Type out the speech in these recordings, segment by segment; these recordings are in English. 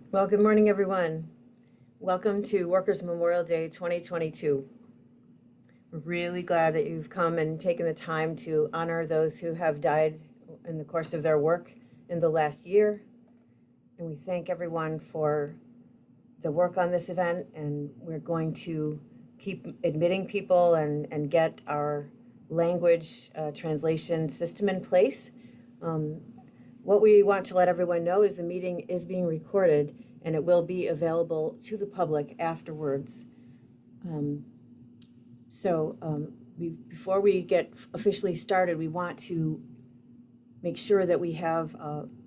Well, good morning, everyone. Welcome to Workers' Memorial Day 2022. We're really glad that you've come and taken the time to honor those who have died in the course of their work in the last year. And we thank everyone for the work on this event, and we're going to keep admitting people and get our language translation system in place. What we want to let everyone know is the meeting is being recorded and it will be available to the public afterwards. Before we get officially started, we want to make sure that we have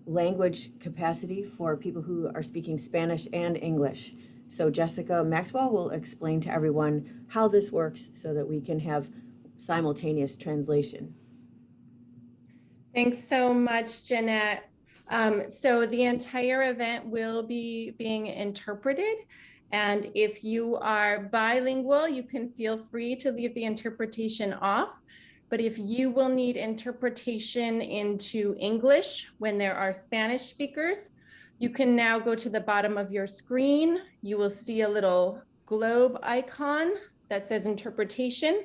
language capacity for people who are speaking Spanish and English. So Jessica Maxwell will explain to everyone how this works so that we can have simultaneous translation. Thanks so much, Jeanette. So the entire event will be being interpreted. And if you are bilingual, you can feel free to leave the interpretation off. But if you will need interpretation into English when there are Spanish speakers, you can now go to the bottom of your screen. You will see a little globe icon that says interpretation.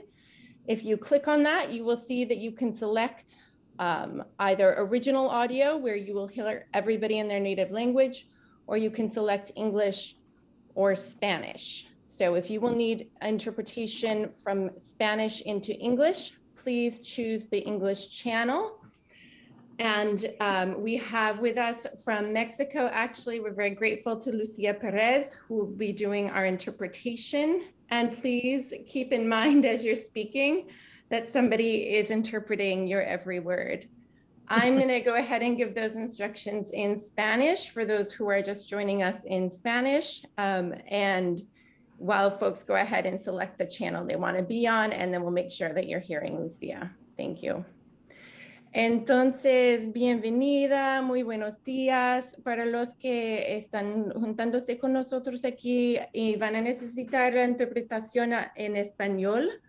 If you click on that, you will see that you can select either original audio, where you will hear everybody in their native language, or you can select English or Spanish. So if you will need interpretation from Spanish into English, please choose the English channel. And we have with us from Mexico, actually, we're very grateful to Lucia Perez, who will be doing our interpretation. And please keep in mind as you're speaking that somebody is interpreting your every word. I'm going to go ahead and give those instructions in Spanish for those who are just joining us in Spanish. And while folks go ahead and select the channel they want to be on, and then we'll make sure that you're hearing Lucia. Thank you. Entonces, bienvenida, muy buenos días para los que están juntándose con nosotros aquí y van a necesitar la interpretación en español.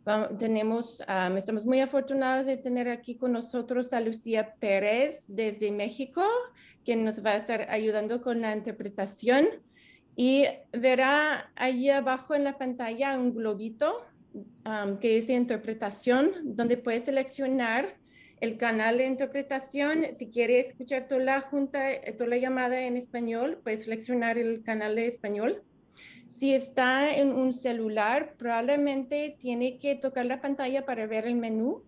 Estamos muy afortunados de tener aquí con nosotros a Lucia Pérez desde México, quien nos va a estar ayudando con la interpretación. Y verá allí abajo en la pantalla un globito que dice interpretación, donde puede seleccionar el canal de interpretación. Si quiere escuchar toda la llamada en español, puede seleccionar el canal de español. Si está en un celular, probablemente tiene que tocar la pantalla para ver el menú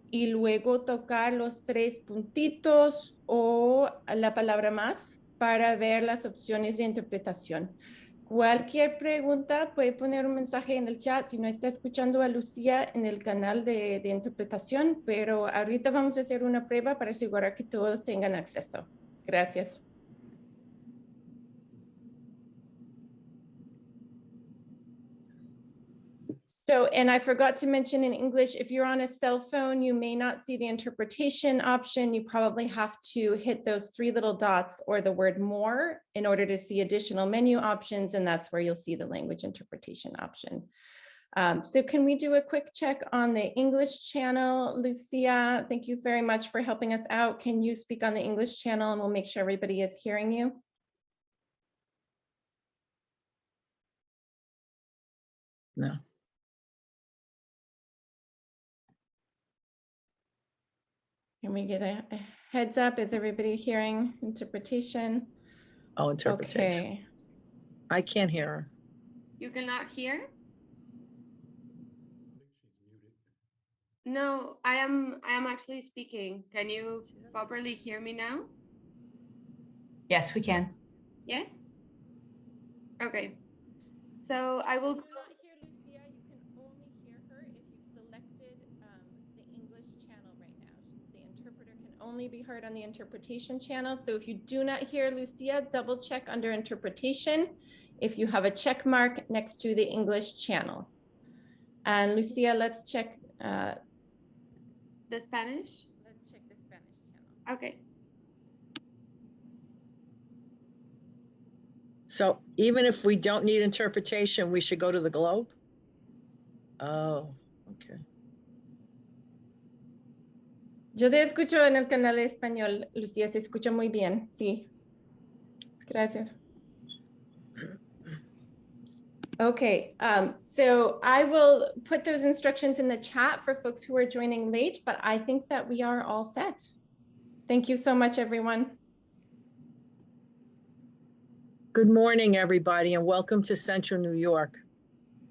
y luego tocar los 3 puntitos o la palabra más para ver las opciones de interpretación. Cualquier pregunta puede poner un mensaje en el chat si no está escuchando a Lucía en el canal de interpretación, pero ahorita vamos a hacer una prueba para asegurar que todos tengan acceso. Gracias. So, and I forgot to mention in English, if you're on a cell phone, you may not see the interpretation option. You probably have to hit those 3 little dots or the word more in order to see additional menu options, and that's where you'll see the language interpretation option. So can we do a quick check on the English channel? Lucia, thank you very much for helping us out. Can you speak on the English channel and we'll make sure everybody is hearing you? No. Can we get a heads up? Is everybody hearing interpretation? Oh, interpretation. Okay. I can't hear her. You cannot hear? No, I am actually speaking. Can you properly hear me now? Yes, we can. Yes? Okay. So I will. If you cannot hear Lucia, you can only hear her if you've selected the English channel right now. The interpreter can only be heard on the interpretation channel. So if you do not hear Lucia, double check under interpretation if you have a check mark next to the English channel. And Lucia, let's check the Spanish? Let's check the Spanish channel. Okay. So even if we don't need interpretation, we should go to the globe? Oh, okay. Yo te escucho en el canal de español, Lucía, se escucha muy bien, sí. Gracias. Okay, so I will put those instructions in the chat for folks who are joining late, but I think that we are all set. Thank you so much, everyone. Good morning, everybody, and welcome to Central New York.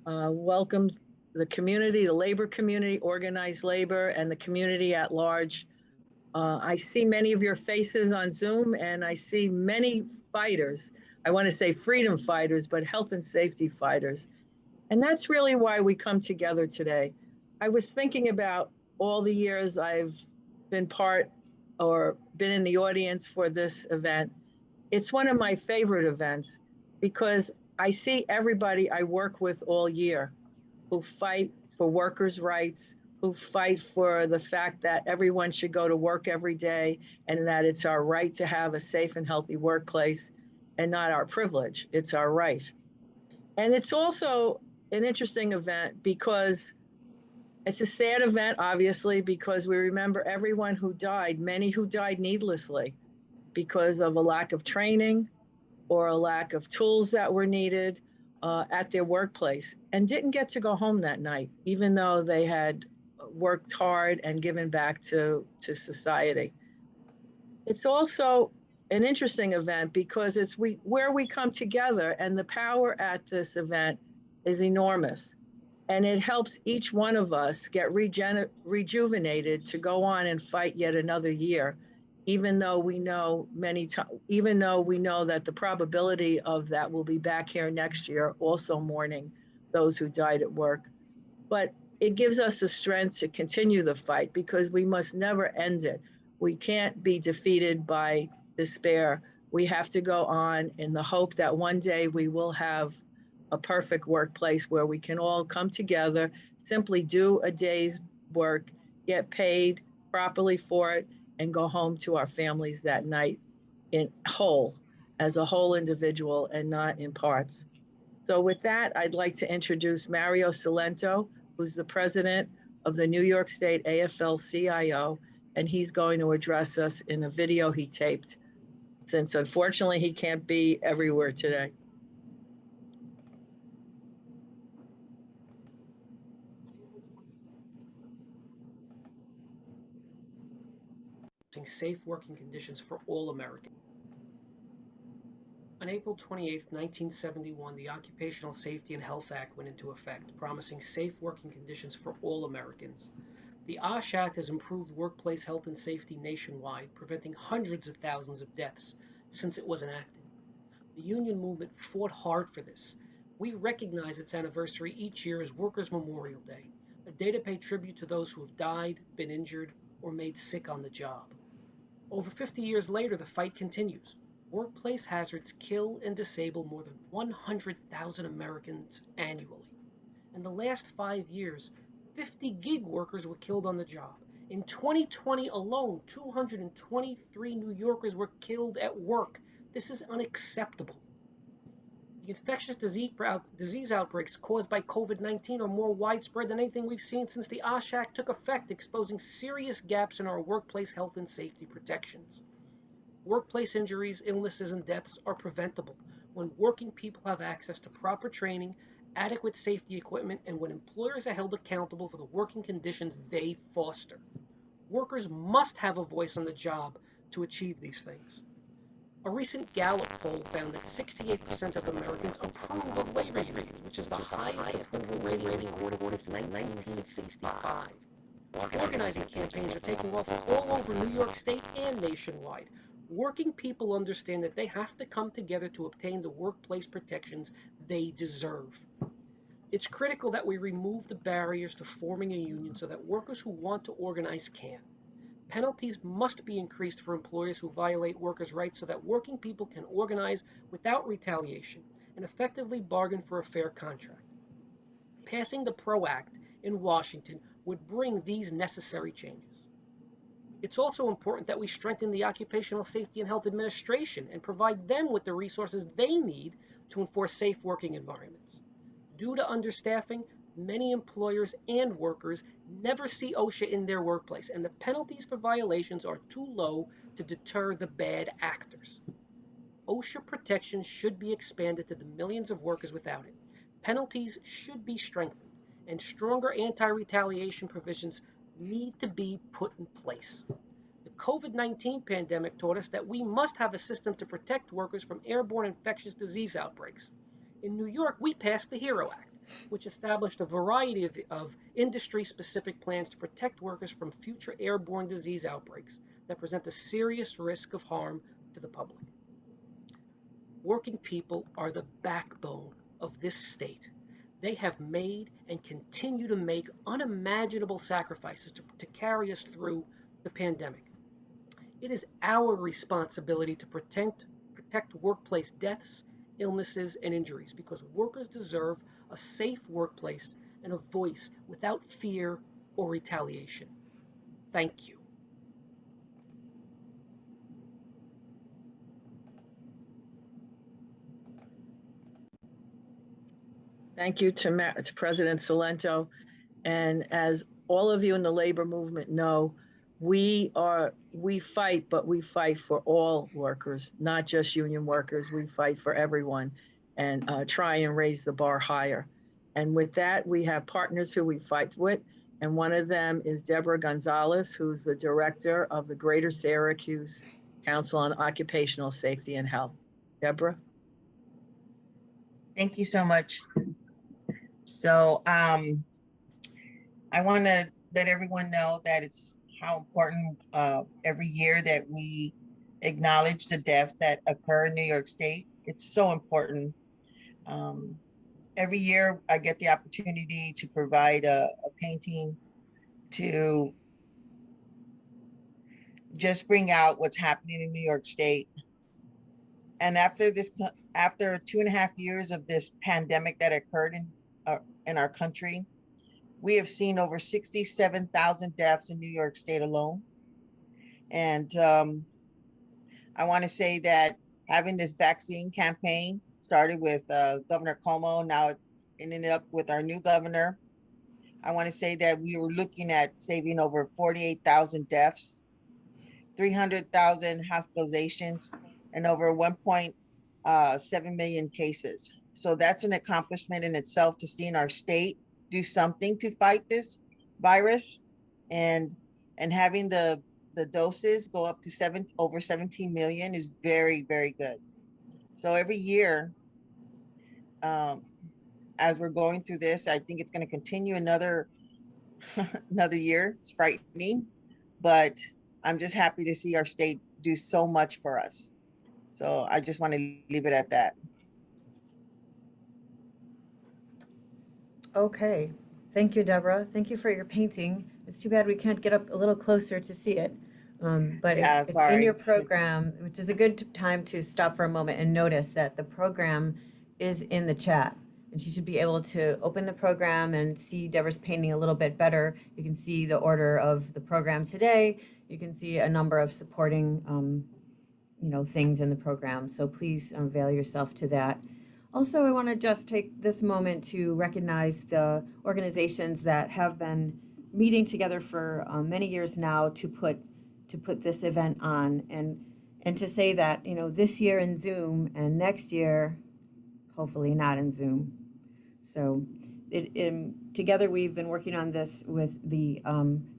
Welcome the community, the labor community, organized labor, and the community at large. I see many of your faces on Zoom, and I see many fighters. I want to say freedom fighters, but health and safety fighters. And that's really why we come together today. I was thinking about all the years I've been part or been in the audience for this event. It's one of my favorite events because I see everybody I work with all year who fight for workers' rights, who fight for the fact that everyone should go to work every day and that it's our right to have a safe and healthy workplace and not our privilege. It's our right. And it's also an interesting event because it's a sad event, obviously, because we remember everyone who died, many who died needlessly because of a lack of training or a lack of tools that were needed at their workplace and didn't get to go home that night, even though they had worked hard and given back to society. It's also an interesting event because it's where we come together, and the power at this event is enormous. And it helps each one of us get rejuvenated to go on and fight yet another year, even though we know that the probability of that will be back here next year, also mourning those who died at work. But it gives us the strength to continue the fight because we must never end it. We can't be defeated by despair. We have to go on in the hope that one day we will have a perfect workplace where we can all come together, simply do a day's work, get paid properly for it, and go home to our families that night in whole, as a whole individual and not in parts. So with that, I'd like to introduce Mario Cilento, who's the president of the New York State AFL-CIO, and he's going to address us in a video he taped, since unfortunately he can't be everywhere today. Safe working conditions for all Americans. On April 28, 1971, the Occupational Safety and Health Act went into effect, promising safe working conditions for all Americans. The OSH Act has improved workplace health and safety nationwide, preventing hundreds of thousands of deaths since it was enacted. The union movement fought hard for this. We recognize its anniversary each year as Workers' Memorial Day, a day to pay tribute to those who have died, been injured, or made sick on the job. Over 50 years later, the fight continues. Workplace hazards kill and disable more than 100,000 Americans annually. In the last 5 years, 50 gig workers were killed on the job. In 2020 alone, 223 New Yorkers were killed at work. This is unacceptable. The infectious disease outbreaks caused by COVID-19 are more widespread than anything we've seen since the OSH Act took effect, exposing serious gaps in our workplace health and safety protections. Workplace injuries, illnesses, and deaths are preventable when working people have access to proper training, adequate safety equipment, and when employers are held accountable for the working conditions they foster. Workers must have a voice on the job to achieve these things. A recent Gallup poll found that 68% of Americans approve of labor unions, which is the highest approval rating recorded since 1965. Organizing campaigns are taking off all over New York State and nationwide. Working people understand that they have to come together to obtain the workplace protections they deserve. It's critical that we remove the barriers to forming a union so that workers who want to organize can. Penalties must be increased for employers who violate workers' rights so that working people can organize without retaliation and effectively bargain for a fair contract. Passing the PRO Act in Washington would bring these necessary changes. It's also important that we strengthen the Occupational Safety and Health Administration and provide them with the resources they need to enforce safe working environments. Due to understaffing, many employers and workers never see OSHA in their workplace, and the penalties for violations are too low to deter the bad actors. OSHA protection should be expanded to the millions of workers without it. Penalties should be strengthened, and stronger anti-retaliation provisions need to be put in place. The COVID-19 pandemic taught us that we must have a system to protect workers from airborne infectious disease outbreaks. In New York, we passed the HERO Act, which established a variety of industry-specific plans to protect workers from future airborne disease outbreaks that present a serious risk of harm to the public. Working people are the backbone of this state. They have made and continue to make unimaginable sacrifices to carry us through the pandemic. It is our responsibility to protect workplace deaths, illnesses, and injuries because workers deserve a safe workplace and a voice without fear or retaliation. Thank you. Thank you to President Salento. And as all of you in the labor movement know, we fight, but we fight for all workers, not just union workers. We fight for everyone and try and raise the bar higher. And with that, we have partners who we fight with. And one of them is Deborah Gonzalez, who's the director of the Greater Syracuse Council on Occupational Safety and Health. Deborah? Thank you so much. So I want to let everyone know that it's how important every year that we acknowledge the deaths that occur in New York State. It's so important. Every year I get the opportunity to provide a painting to just bring out what's happening in New York State. And after 2.5 years of this pandemic that occurred in our country, we have seen over 67,000 deaths in New York State alone. And I want to say that having this vaccine campaign started with Governor Cuomo, now it ended up with our new governor. I want to say that we were looking at saving over 48,000 deaths, 300,000 hospitalizations, and over 1.7 million cases. So that's an accomplishment in itself to see in our state do something to fight this virus, and having the doses go up to over 17 million is very, very good. So every year, as we're going through this, I think it's going to continue another year. It's frightening, but I'm just happy to see our state do so much for us. So I just want to leave it at that. Okay, thank you, Deborah. Thank you for your painting. It's too bad we can't get up a little closer to see it. But Yeah, it's in sorry. your program, which is a good time to stop for a moment and notice that the program is in the chat. And you should be able to open the program and see Deborah's painting a little bit better. You can see the order of the program today. You can see a number of supporting things in the program. So please avail yourself to that. Also, I want to just take this moment to recognize the organizations that have been meeting together for many years now to put this event on, and to say that this year in Zoom and next year hopefully not in Zoom. So together we've been working on this with the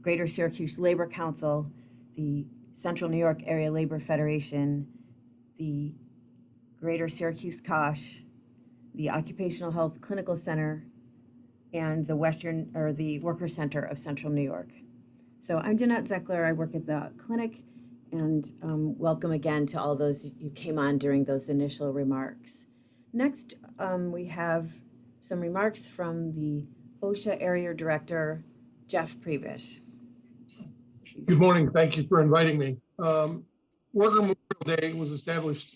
Greater Syracuse Labor Council, the Central New York Area Labor Federation, the Greater Syracuse COSH, the Occupational Health Clinical Center, and the Worker Center of Central New York. So I'm Jeanette Zeckler. I work at the clinic, and welcome again to all those who came on during those initial remarks. Next, we have some remarks from the OSHA Area Director, Jeff Prebish. Good morning. Thank you for inviting me. Worker Memorial Day was established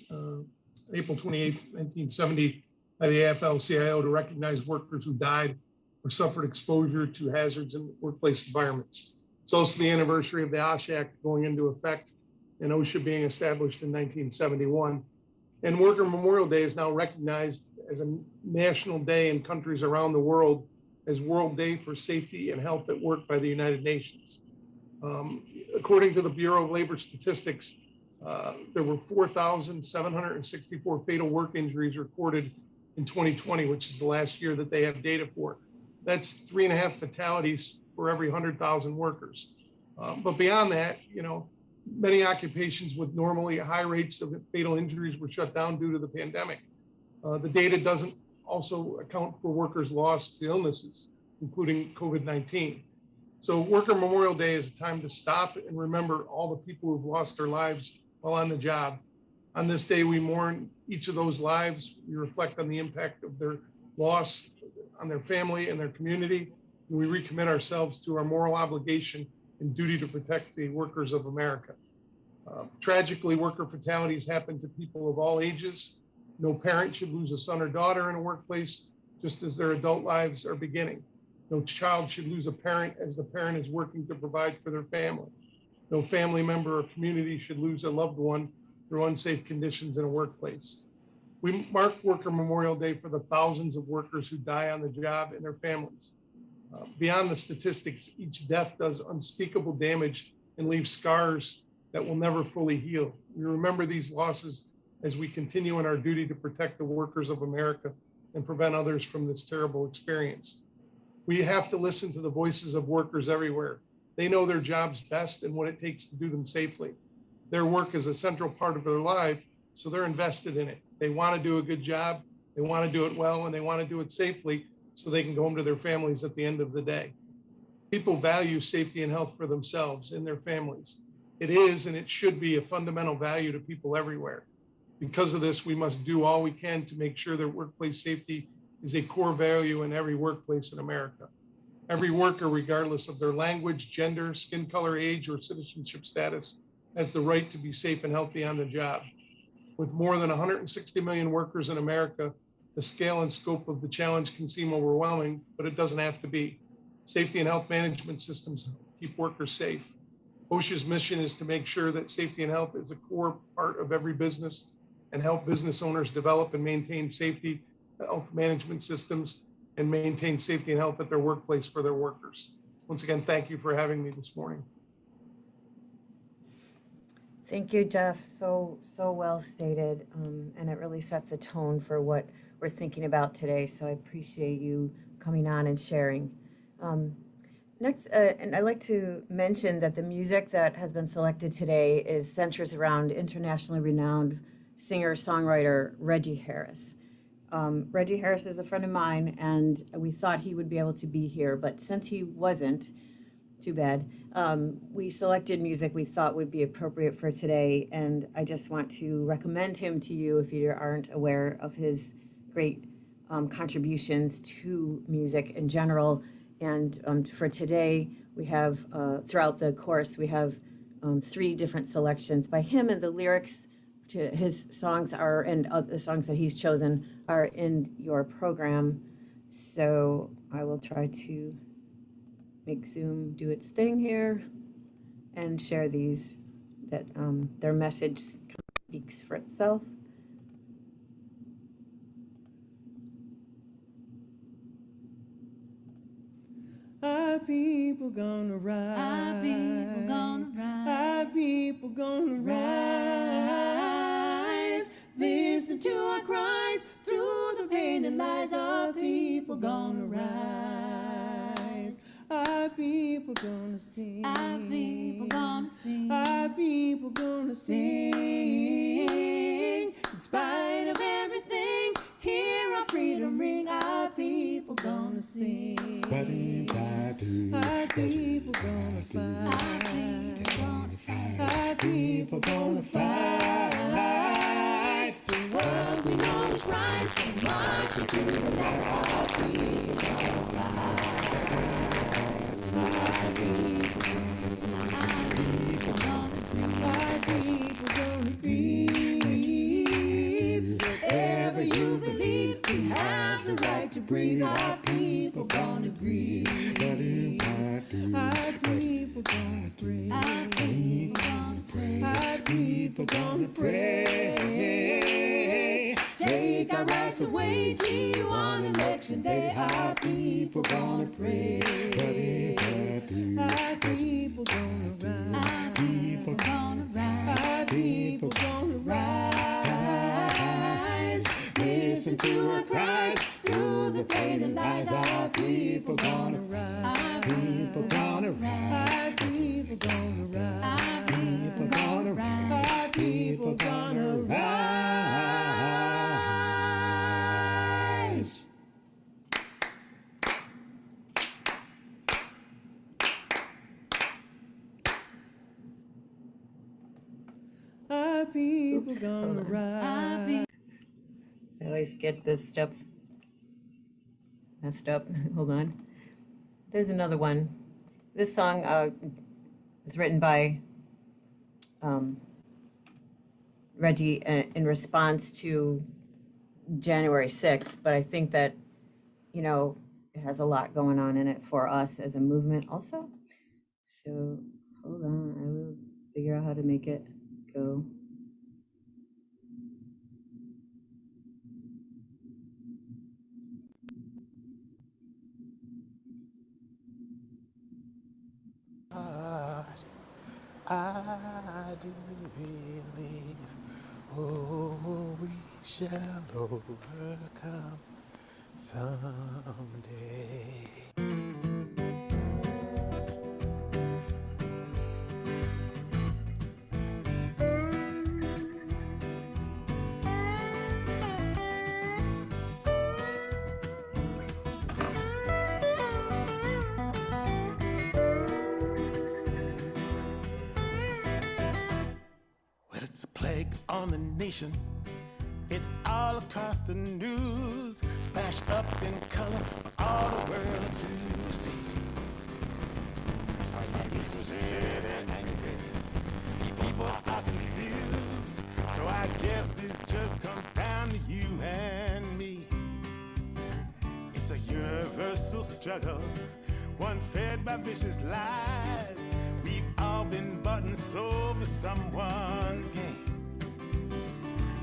April 28, 1970 by the AFL-CIO to recognize workers who died or suffered exposure to hazards in workplace environments. It's also the anniversary of the OSHA Act going into effect and OSHA being established in 1971. And Worker Memorial Day is now recognized as a national day in countries around the world as World Day for Safety and Health at Work by the United Nations. According to the Bureau of Labor Statistics, there were 4,764 fatal work injuries recorded in 2020, which is the last year that they have data for. That's 3.5 fatalities for every 100,000 workers. But beyond that, many occupations with normally high rates of fatal injuries were shut down due to the pandemic. The data doesn't also account for workers lost to illnesses, including COVID-19. So Worker Memorial Day is a time to stop and remember all the people who've lost their lives while on the job. On this day, we mourn each of those lives. We reflect on the impact of their loss on their family and their community. And we recommit ourselves to our moral obligation and duty to protect the workers of America. Tragically, worker fatalities happen to people of all ages. No parent should lose a son or daughter in a workplace, just as their adult lives are beginning. No child should lose a parent as the parent is working to provide for their family. No family member or community should lose a loved one through unsafe conditions in a workplace. We mark Worker Memorial Day for the thousands of workers who die on the job and their families. Beyond the statistics, each death does unspeakable damage and leaves scars that will never fully heal. We remember these losses as we continue in our duty to protect the workers of America and prevent others from this terrible experience. We have to listen to the voices of workers everywhere. They know their jobs best and what it takes to do them safely. Their work is a central part of their life, so they're invested in it. They want to do a good job, they want to do it well, and they want to do it safely so they can go home to their families at the end of the day. People value safety and health for themselves and their families. It is and it should be a fundamental value to people everywhere. Because of this, we must do all we can to make sure that workplace safety is a core value in every workplace in America. Every worker, regardless of their language, gender, skin color, age, or citizenship status, has the right to be safe and healthy on the job. With more than 160 million workers in America, the scale and scope of the challenge can seem overwhelming, but it doesn't have to be. Safety and health management systems keep workers safe. OSHA's mission is to make sure that safety and health is a core part of every business and help business owners develop and maintain safety health management systems and maintain safety and health at their workplace for their workers. Once again, thank you for having me this morning. Thank you, Jeff. So well stated. And it really sets the tone for what we're thinking about today. So I appreciate you coming on and sharing. Next, and I'd like to mention that the music that has been selected today centers around internationally renowned singer-songwriter Reggie Harris. Reggie Harris is a friend of mine, and we thought he would be able to be here, but since he wasn't, too bad, we selected music we thought would be appropriate for today, and I just want to recommend him to you if you aren't aware of his great contributions to music in general. And for today, we have, throughout the course, we have 3 different selections by him, and the lyrics to his songs are, and the songs that he's chosen are in your program. So I will try to make Zoom do its thing here and share these, that their message speaks for itself. Our people gonna rise. Our people gonna rise. Our people gonna rise. Listen to our cries through the pain and lies. Our people gonna rise. Our people gonna sing. Our people gonna sing. Our people gonna sing. In spite of everything, hear our freedom ring. Our people gonna sing. Our people gonna fight. Our people gonna fight. The world we know is right. March into the light. Our people gonna fight. Our people gonna grieve. Whatever you believe, we have the right to breathe. Our people gonna grieve. Our people gonna pray. Our people gonna pray. Our people gonna pray. Take our rights away. See you on election day. Our people gonna pray. Our people gonna rise. Our people gonna rise. Our people gonna rise. Listen to our cries. Through the pain and lies, our people gonna rise. People gonna rise. People gonna rise. People gonna rise. People gonna rise. Our people Oops, gonna hold on. rise. I always get this stuff messed up. Hold on. There's another one. This song was written by Reggie in response to January 6th, but I think that, you know, it has a lot going on in it for us as a movement also. So hold on, I will figure out how to make it go. I do believe, oh, we shall overcome someday. Well, it's a plague on the nation. It's all across the news, splashed up in color for all the world to see. People are confused, so I guess this just comes down to you and me. It's a universal struggle, one fed by vicious lies. We've all been bought and sold for someone's gain.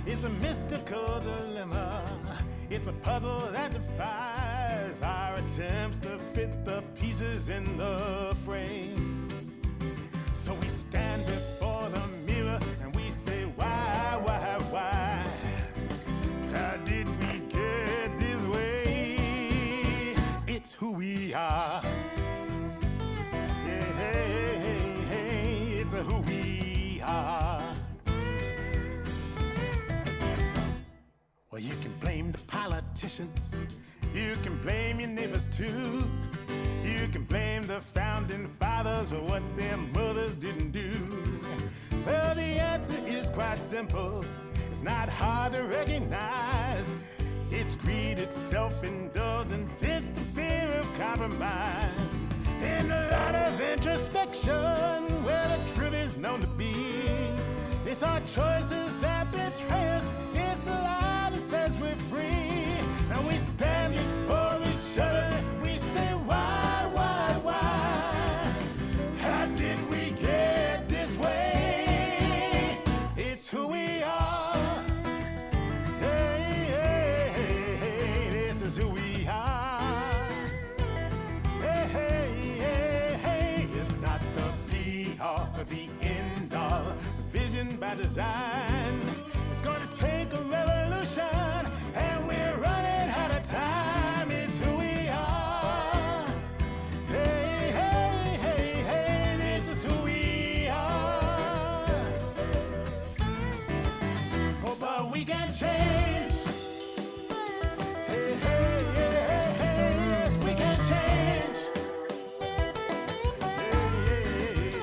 It's a mystical dilemma. It's a puzzle that defies our attempts to fit the pieces in the frame. So we stand before the mirror and we say, why? How did we get this way? It's who we are. Yeah, it's who we are. Well, you can blame the politicians, you can blame your neighbors too. You can blame the founding fathers for what their mothers didn't do. Well, the answer is quite simple. It's not hard to recognize. It's greed, it's self-indulgence, it's the fear of compromise. And a lot of introspection, where the truth is known to be. It's our choices that betray us. It's the lie that says we're free. And we stand before each other. We say, why? How did we get this way? It's who we are. Hey, this is who we are. Hey, it's not the be-all or the end-all. Vision by design. It's gonna take a revolution, and we're running out of time. It's who we are. Hey, this is who we are. Oh, but we can change. Hey, yes, we can change.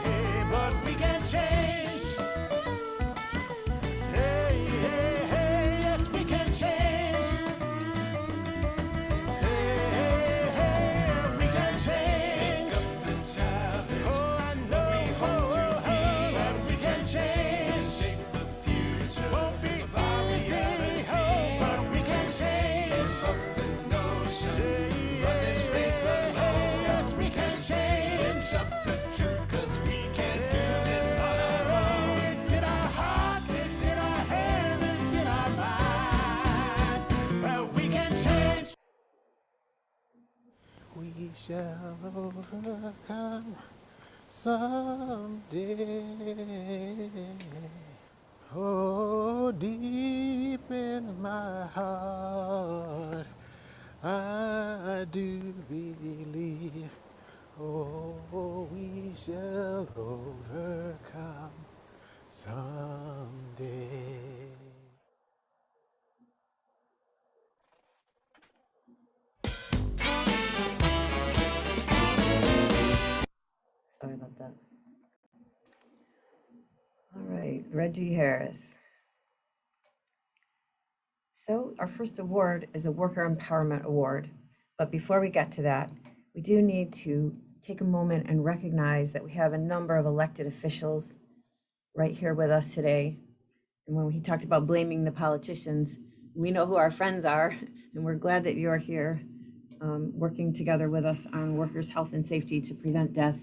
Hey, but we can change. Hey, yes, we can change. Hey, we can change. Take up the challenge. Oh, I know. But we can change. Shape the future. Won't be easy. But we can change. Give up the notion. Run this race alone. Yes, we can change. Lift up the truth, 'cause we can't do this on our own. It's in our hearts, it's in our hands, it's in our minds. But we can change. We shall overcome someday. Oh, deep in my heart, I do believe, oh, we shall overcome someday. Sorry about that. All right, Reggie Harris. So our first award is a Worker Empowerment Award. But before we get to that, we do need to take a moment and recognize that we have a number of elected officials right here with us today. And when he talked about blaming the politicians, we know who our friends are, and we're glad that you're here working together with us on workers' health and safety to prevent death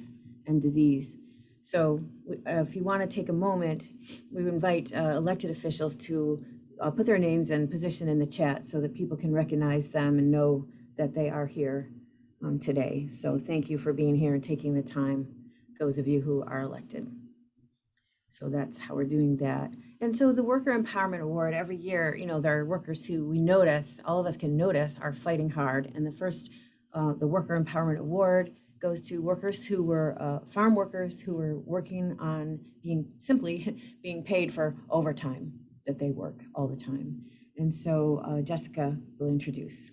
and disease. So if you want to take a moment, we invite elected officials to put their names and position in the chat so that people can recognize them and know that they are here today. So thank you for being here and taking the time, those of you who are elected. So that's how we're doing that. And so the Worker Empowerment Award, every year, you know, there are workers who we notice, all of us can notice, are fighting hard. And the first, the Worker Empowerment Award goes to workers who were farm workers who were working on simply being paid for overtime that they work all the time. And so Jessica will introduce.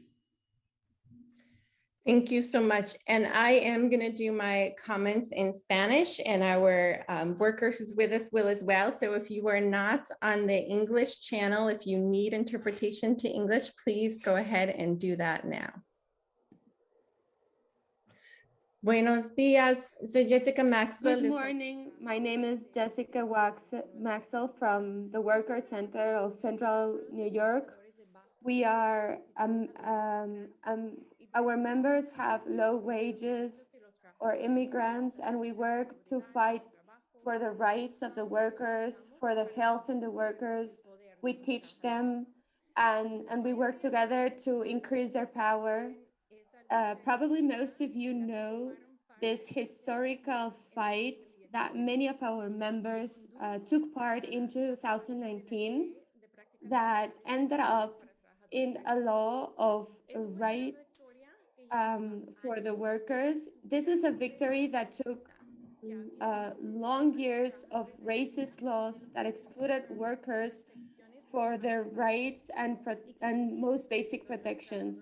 Thank you so much. And I am going to do my comments in Spanish, and our workers who's with us will as well. So if you are not on the English channel, if you need interpretation to English, please go ahead and do that now. Buenos días, soy Jessica Maxwell. Good morning. My name is Jessica Maxwell from the Worker Center of Central New York. We are, our members have low wages or immigrants, and we work to fight for the rights of the workers, for the health of the workers. We teach them, and we work together to increase their power. Probably most of you know this historical fight that many of our members took part in 2019 that ended up in a law of rights for the workers. This is a victory that took long years of racist laws that excluded workers for their rights and most basic protections,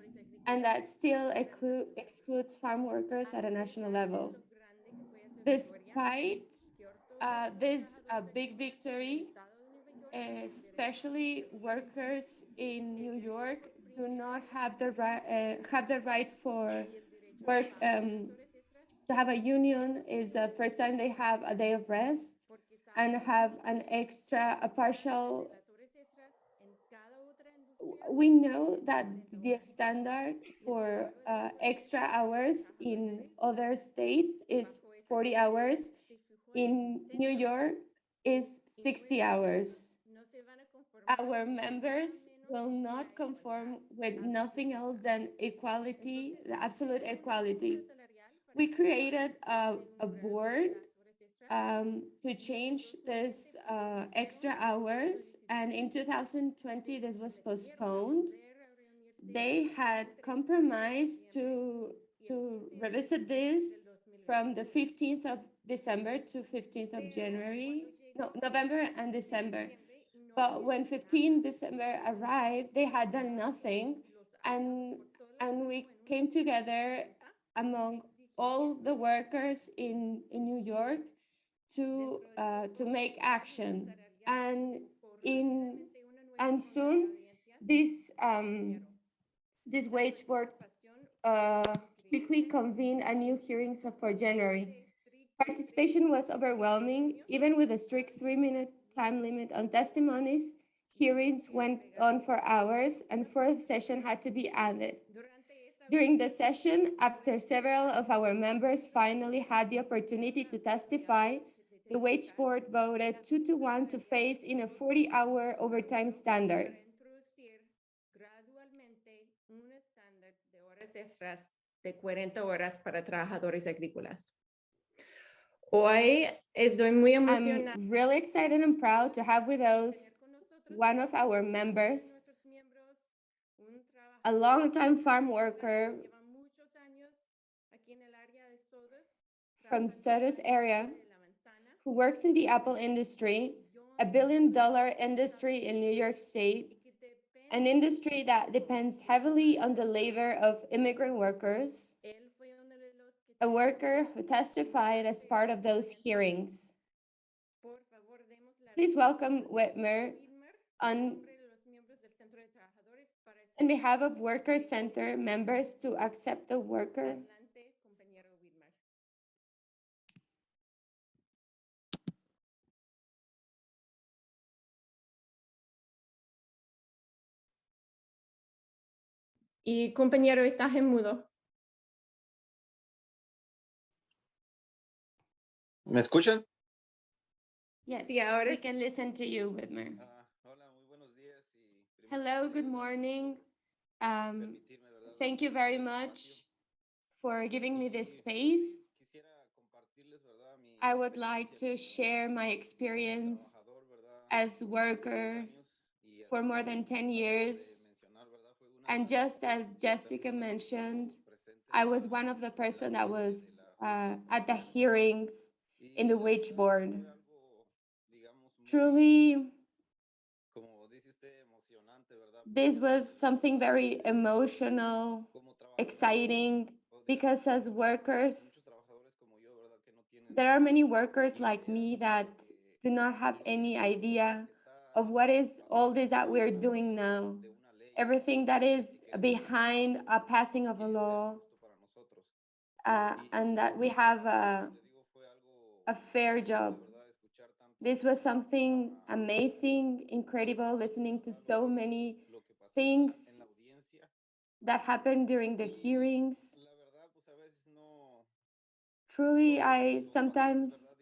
and that still excludes farm workers at a national level. Despite this big victory, especially workers in New York do not have the right for work to have a union. Is the first time they have a day of rest and have a partial. We know that the standard for extra hours in other states is 40 hours. In New York is 60 hours. Our members will not conform with nothing else than equality, the absolute equality. We created a board to change this extra hours, and in 2020 this was postponed. They had compromised to revisit this from the 15th of December to 15th of January, no, November and December. But when 15 December arrived, they had done nothing, and we came together among all the workers in New York to make action, and soon this wage board quickly convened a new hearing for January. Participation was overwhelming, even with a strict 3-minute time limit on testimonies. Hearings went on for hours, and fourth session had to be added. During the session, after several of our members finally had the opportunity to testify, the wage board voted 2-1 to phase in a 40-hour overtime standard. De 40 horas para trabajadores agrícolas. Hoy estoy muy emocionada. I'm really excited and proud to have with us one of our members, a longtime farm worker from Sotos area who works in the apple industry, a $1 billion industry in New York State, an industry that depends heavily on the labor of immigrant workers, a worker who testified as part of those hearings. Please welcome Whitmer on behalf of Worker Center members to accept the worker. Y compañero, estás en mudo. ¿Me escuchan? Yes, Sí, ahora we can listen to you, Whitmer. Hola, muy buenos días. Y Hello, good morning. permitirme, ¿verdad? Thank you very much for giving me this space. Quisiera compartirles, ¿verdad? Mi I would like experiencia to share my experience trabajador, ¿verdad? as Por worker 10 años y for así more como than 10 acaba years. de mencionar, ¿verdad? Fue una And de las just as Jessica personas mentioned, presente I en was la- one of the en la person that was audiencia de at the hearings in the la wage verdad board. fue algo, digamos, muy, Truly, como dice usted, emocionante, ¿verdad? this was something very emotional, Como trabajadores, exciting, o because digamos, as workers, muchos trabajadores como yo, ¿verdad? Que no tienen there are many workers ni like idea me that de do not have lo any que idea está of what is all this that we're pasando doing now. de una ley Everything that is y que behind a passing of a que sea law, justo para nosotros. and that we Y, have le digo, fue algo a fair increíble, job. ¿verdad? Escuchar tanto This was something amazing, incredible, listening to so many lo que pasó things en la audiencia. that happened during the Y hearings. la verdad, pues a veces no, Truly, los I dueños, sometimes, ¿verdad?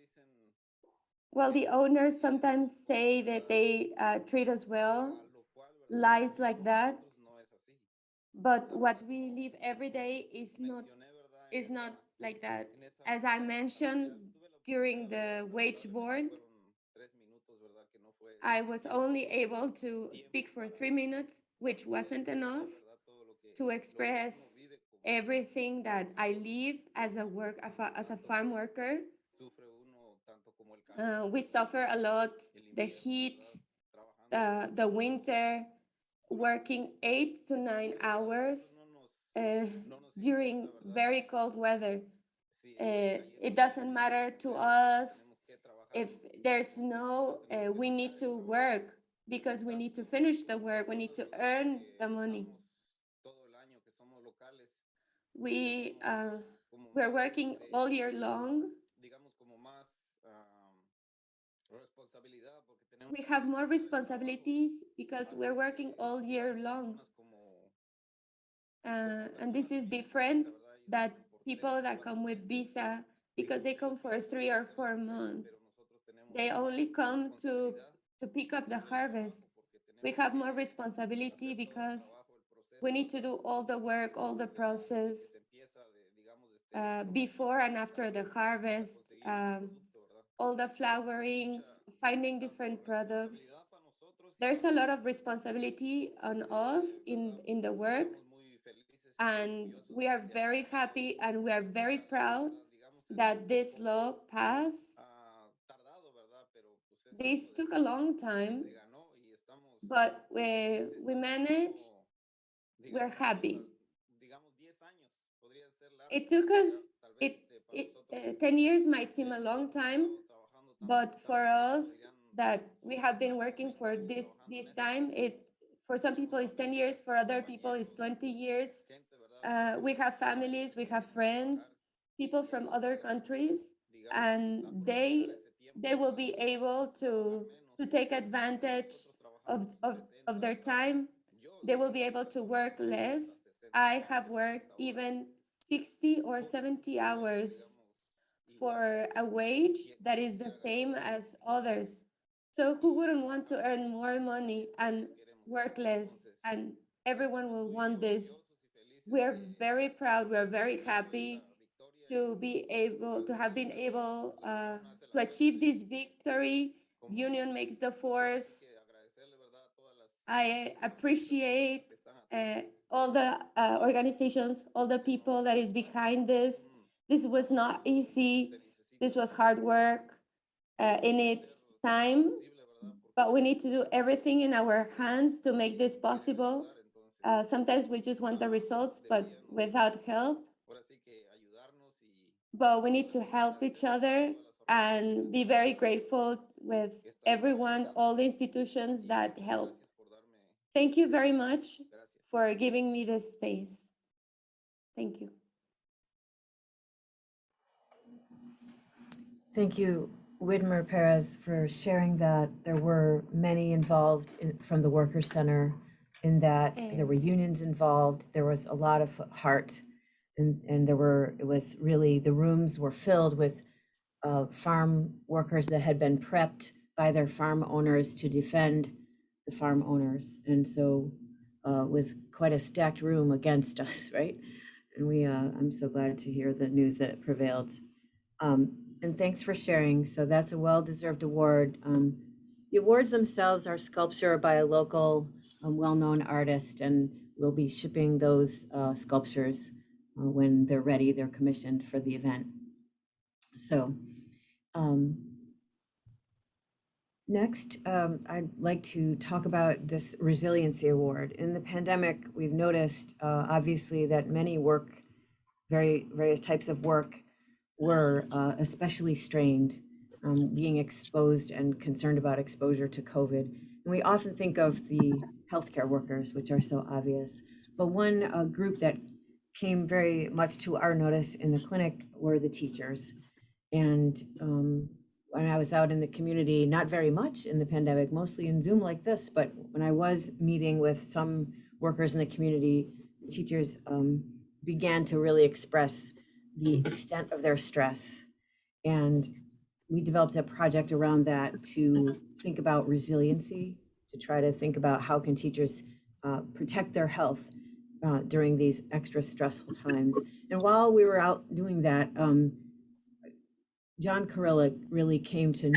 Dicen well, que the te owners tratan sometimes bien, say that they treat us well, a lo cual, ¿verdad? lies like Con that, nosotros no es así. but La what verdad, we como live every day mencioné, ¿verdad? is not like that. En esa As I mentioned asamblea tuve la during oportunidad, the ¿verdad? De wage hablar, board, fueron 3 minutos, ¿verdad? Que no fue I was suficiente only able to tiempo speak for para 3 minutes, which wasn't expresar, enough ¿verdad? Todo lo que to express uno vive como everything that I trabajador. live as a farm worker. Sufre uno tanto como el calor, We suffer a lot, el the invierno, heat, ¿verdad? Trabajando the winter, working 8 to 9 y, ¿verdad? hours No nos during importa, ¿verdad? very cold weather. Si está cayendo It doesn't matter to us tenemos que trabajar if porque there's snow, tenemos que we sacar need el to trabajo work because we need to finish the work, we need to nosotros, ¿verdad? earn Que the money. estamos todo el año que somos locales, We, tenemos como we're más, working all year long. digamos como más responsabilidad porque tenemos We que have more sacar el trabajo responsibilities because we're working all year long. personas como And this is personas different visa, ¿verdad? Ellos that vienen por people 3, that 4 come with meses, visa because they come digamos, for ellos 3 or tienen 4 la months. cosecha, pero nosotros tenemos They más only come responsabilidad to pick up the en el harvest. trabajo porque We tenemos have que more responsibility hacer todo el because trabajo, el proceso, we need to do all the work, all the desde que process se empieza de, digamos, probar before and after the hasta harvest, conseguir el producto, ¿verdad? all the Es flowering, mucha finding tanto different products. responsabilidad para nosotros y There's a para lot of ellos, responsibility on us ¿verdad? in the Pues work, estamos muy felices y and orgullosos we de are que se very haya happy and we are very esta ley, proud ¿verdad? Digamos, es that un this poco law passed. tardado, ¿verdad? Pero pues es This algo took de a long que time, se ganó y estamos but felices. we Estamos managed. viendo, We're digamos, happy. digamos 10 años. Podría ser largo, It took us, tal vez para nosotros 10 years might seem que a long hemos time, estado trabajando but for us dirían, that we somos have been 10 working 20 for años this trabajando en esto. time, for some people it's 10 years, for other people it's 20 years. Gente, ¿verdad? We have families, we have friends, people from other countries, and they will be able to take advantage of their time. They will be able to work less. I have worked even 60 or 70 hours for a wage that is the same as others. So who wouldn't want to earn more money and work less? And everyone will want this. We're very proud, we're very happy to have been able to achieve this victory. Union makes the force. I appreciate all the organizations, all the people that is behind this. This was not easy. This was hard work in its time, but we need to do everything in our hands to make this possible. Sometimes we just want the results, but without help. But we need to help each other and be very grateful with everyone, all the institutions that helped. Thank you very much for giving me this space. Thank you. Thank you, Widmer Perez, for sharing that. There were many involved from the Workers' Center in that there were unions involved. There was a lot of heart, and it was really, the rooms were filled with farm workers that had been prepped by their farm owners to defend the farm owners. And so it was quite a stacked room against us, right? And I'm so glad to hear the news that it prevailed. And thanks for sharing. So that's a well-deserved award. The awards themselves are sculpture by a local well-known artist, and we'll be shipping those sculptures when they're ready, they're commissioned for the event. So next, I'd like to talk about this Resiliency Award. In the pandemic, we've noticed obviously that many various types of work were especially strained, being exposed and concerned about exposure to COVID. And we often think of the healthcare workers, which are so obvious. But one group that came very much to our notice in the clinic were the teachers. And when I was out in the community, not very much in the pandemic, mostly in Zoom like this, but when I was meeting with some workers in the community, teachers began to really express the extent of their stress. And we developed a project around that to think about resiliency, to try to think about how can teachers protect their health during these extra stressful times. And while we were out doing that, John Carilla really came to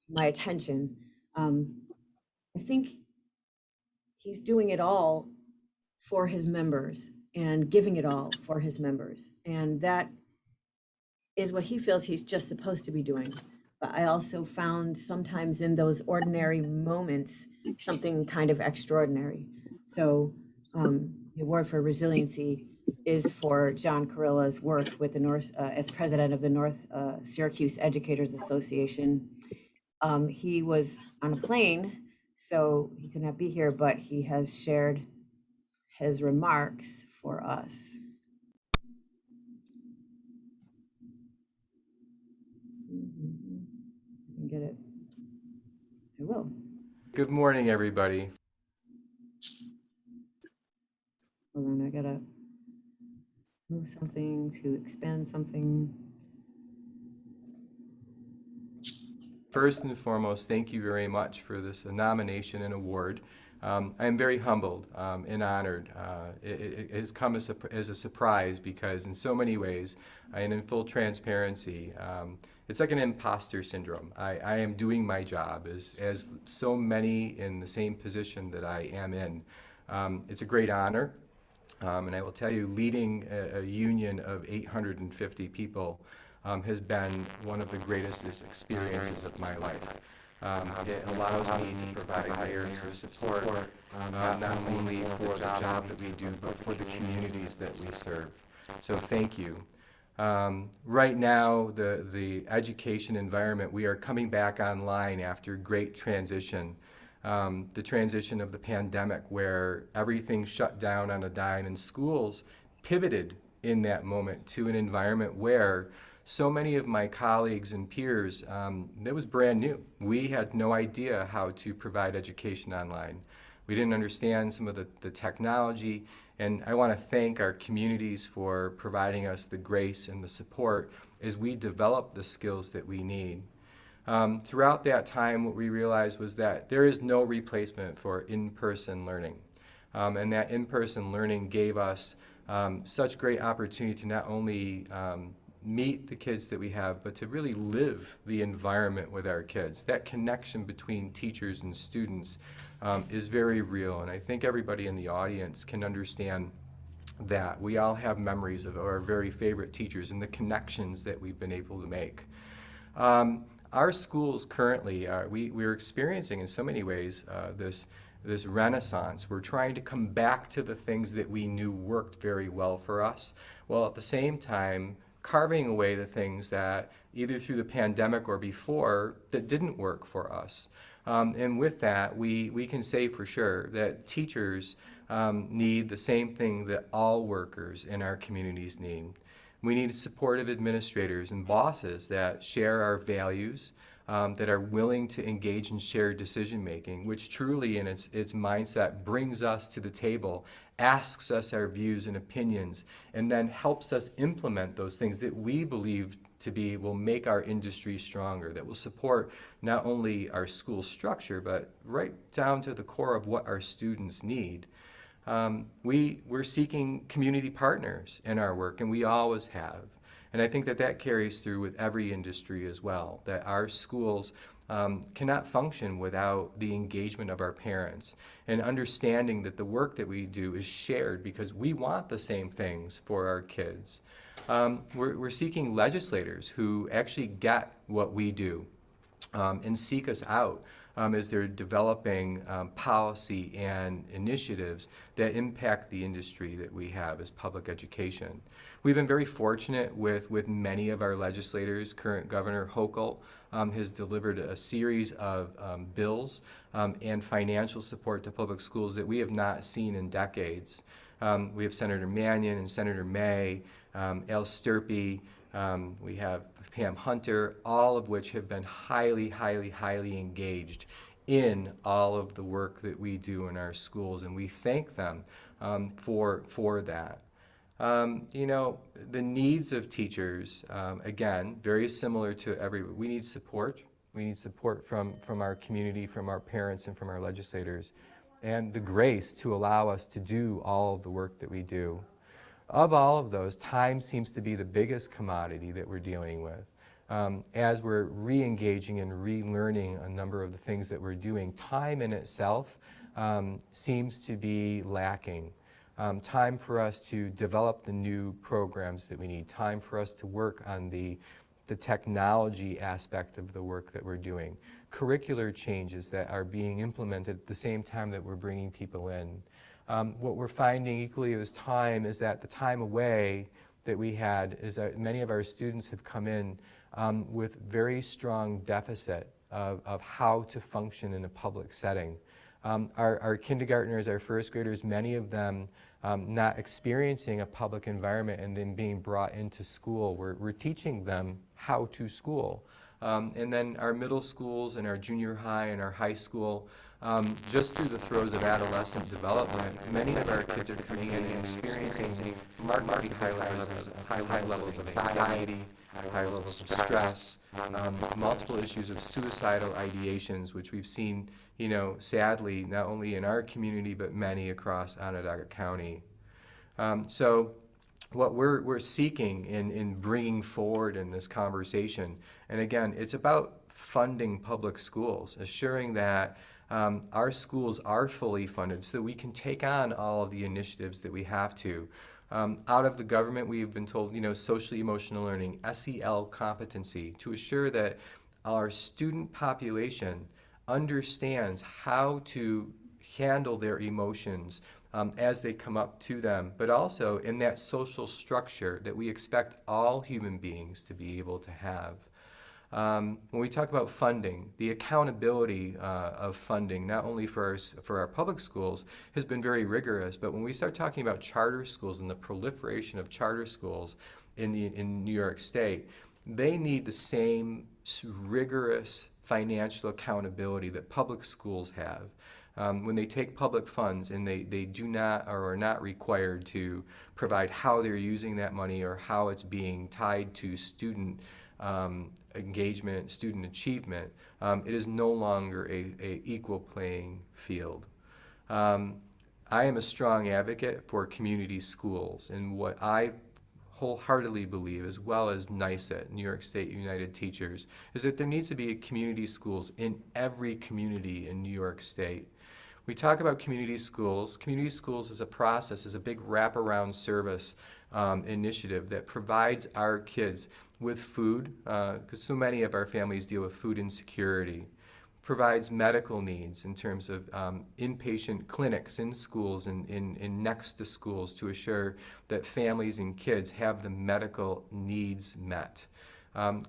my attention. I think he's doing it all for his members and giving it all for his members. And that is what he feels he's just supposed to be doing. But I also found sometimes in those ordinary moments, something kind of extraordinary. So the award for resiliency is for John Carilla's work with the North, as president of the North Syracuse Educators Association. He was on a plane, so he could not be here, but he has shared his remarks for us. I can get it. I will. Good morning, everybody. Hold on, I gotta move something to expand something. First and foremost, thank you very much for this nomination and award. I am very humbled and honored. It has come as a surprise because in so many ways, and in full transparency, it's like an imposter syndrome. I am doing my job as so many in the same position that I am in. It's a great honor. And I will tell you, leading a union of 850 people has been one of the greatest experiences of my life. It allows me to provide layers of support, not only for the job that we do, but for the communities that we serve. So thank you. Right now, the education environment, we are coming back online after great transition. The transition of the pandemic where everything shut down on a dime and schools pivoted in that moment to an environment where so many of my colleagues and peers, that was brand new. We had no idea how to provide education online. We didn't understand some of the technology, and I want to thank our communities for providing us the grace and the support as we develop the skills that we need. Throughout that time, what we realized was that there is no replacement for in-person learning. And that in-person learning gave us such great opportunity to not only meet the kids that we have, but to really live the environment with our kids. That connection between teachers and students is very real, and I think everybody in the audience can understand that. We all have memories of our very favorite teachers and the connections that we've been able to make. Our schools currently, we're experiencing in so many ways this renaissance. We're trying to come back to the things that we knew worked very well for us, while at the same time carving away the things that either through the pandemic or before that didn't work for us. And with that, we can say for sure that teachers need the same thing that all workers in our communities need. We need supportive administrators and bosses that share our values, that are willing to engage in shared decision making, which truly in its mindset brings us to the table, asks us our views and opinions, and then helps us implement those things that we believe to be will make our industry stronger, that will support not only our school structure, but right down to the core of what our students need. We're seeking community partners in our work, and we always have. And I think that carries through with every industry as well, that our schools cannot function without the engagement of our parents and understanding that the work that we do is shared because we want the same things for our kids. We're seeking legislators who actually get what we do and seek us out as they're developing policy and initiatives that impact the industry that we have as public education. We've been very fortunate with many of our legislators. Current Governor Hochul has delivered a series of bills and financial support to public schools that we have not seen in decades. We have Senator Mannion and Senator May, Al Sturpey, we have Pam Hunter, all of which have been highly engaged in all of the work that we do in our schools, and we thank them for that. You know, the needs of teachers, again, very similar to we need support. We need support from our community, from our parents, and from our legislators, and the grace to allow us to do all of the work that we do. Of all of those, time seems to be the biggest commodity that we're dealing with. As we're re-engaging and relearning a number of the things that we're doing, time in itself seems to be lacking. Time for us to develop the new programs that we need, time for us to work on the technology aspect of the work that we're doing, curricular changes that are being implemented at the same time that we're bringing people in. What we're finding equally as time is that the time away that we had is that many of our students have come in with very strong deficit of how to function in a public setting. Our kindergartners, our first graders, many of them not experiencing a public environment and then being brought into school. We're teaching them how to school. And then our middle schools and our junior high and our high school, just through the throes of adolescent development, many of our kids are coming in and experiencing remarkably high levels of anxiety, high levels of stress, multiple issues of suicidal ideations, which we've seen, you know, sadly, not only in our community, but many across Onondaga County. So what we're seeking in bringing forward in this conversation, and again, it's about funding public schools, assuring that our schools are fully funded so that we can take on all of the initiatives that we have to. Out of the government, we've been told, you know, social emotional learning, SEL competency, to assure that our student population understands how to handle their emotions as they come up to them, but also in that social structure that we expect all human beings to be able to have. When we talk about funding, the accountability of funding, not only for our public schools, has been very rigorous, but when we start talking about charter schools and the proliferation of charter schools in New York State, they need the same rigorous financial accountability that public schools have. When they take public funds and they do not or are not required to provide how they're using that money or how it's being tied to student engagement, student achievement, it is no longer a equal playing field. I am a strong advocate for community schools, and what I wholeheartedly believe, as well as NYSUT, New York State United Teachers, is that there needs to be community schools in every community in New York State. We talk about community schools. Community schools is a process, is a big wraparound service initiative that provides our kids with food, because so many of our families deal with food insecurity, provides medical needs in terms of inpatient clinics in schools and in next to schools to assure that families and kids have the medical needs met.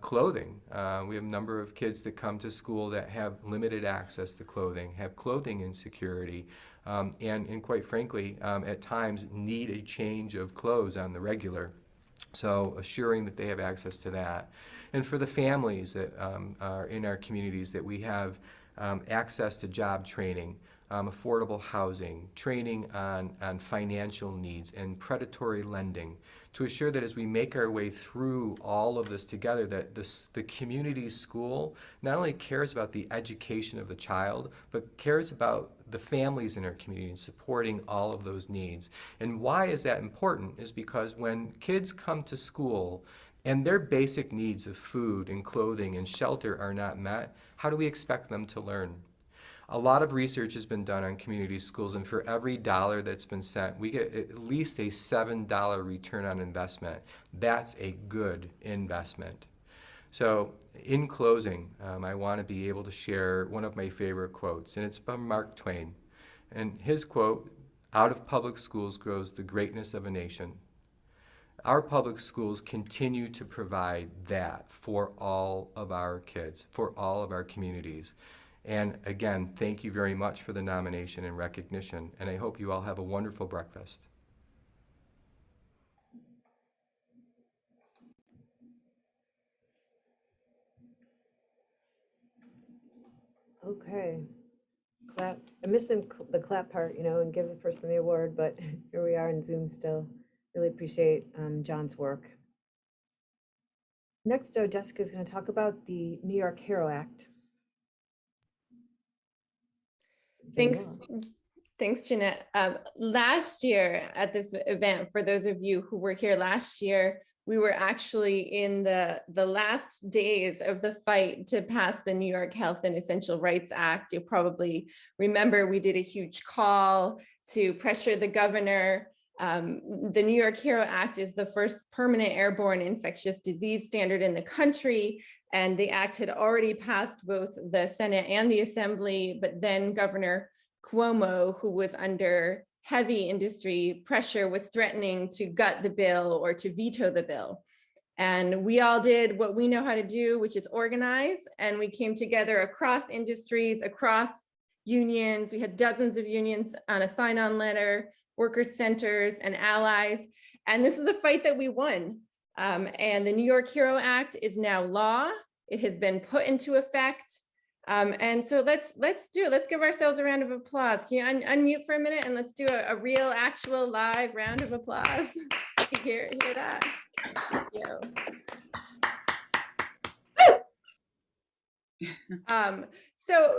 Clothing. We have a number of kids that come to school that have limited access to clothing, have clothing insecurity, and quite frankly, at times need a change of clothes on the regular. So assuring that they have access to that. And for the families that are in our communities, that we have access to job training, affordable housing, training on financial needs, and predatory lending, to assure that as we make our way through all of this together, that the community school not only cares about the education of the child, but cares about the families in our community and supporting all of those needs. And why is that important? Is because when kids come to school and their basic needs of food and clothing and shelter are not met, how do we expect them to learn? A lot of research has been done on community schools, and for every dollar that's been sent, we get at least a $7 return on investment. That's a good investment. So in closing, I want to be able to share one of my favorite quotes, and it's from Mark Twain. And his quote, "Out of public schools grows the greatness of a nation." Our public schools continue to provide that for all of our kids, for all of our communities. And again, thank you very much for the nomination and recognition, and I hope you all have a wonderful breakfast. Okay. Clap. I missed the clap part, and give the person the award, but here we are in Zoom still. Really appreciate John's work. Next, Jessica is going to talk about the New York Hero Act. Thanks, Jeanette. Last year at this event, for those of you who were here last year, we were actually in the last days of the fight to pass the New York Health and Essential Rights Act. You'll probably remember we did a huge call to pressure the governor. The New York Hero Act is the first permanent airborne infectious disease standard in the country. And the act had already passed both the Senate and the Assembly, but then Governor Cuomo, who was under heavy industry pressure, was threatening to gut the bill or to veto the bill. And we all did what we know how to do, which is organize. And we came together across industries, across unions. We had dozens of unions on a sign-on letter, workers' centers and allies. And this is a fight that we won. And the New York Hero Act is now law. It has been put into effect. And so let's do it. Let's give ourselves a round of applause. Can you unmute for a minute and let's do a real, actual, live round of applause? Hear that? Thank you.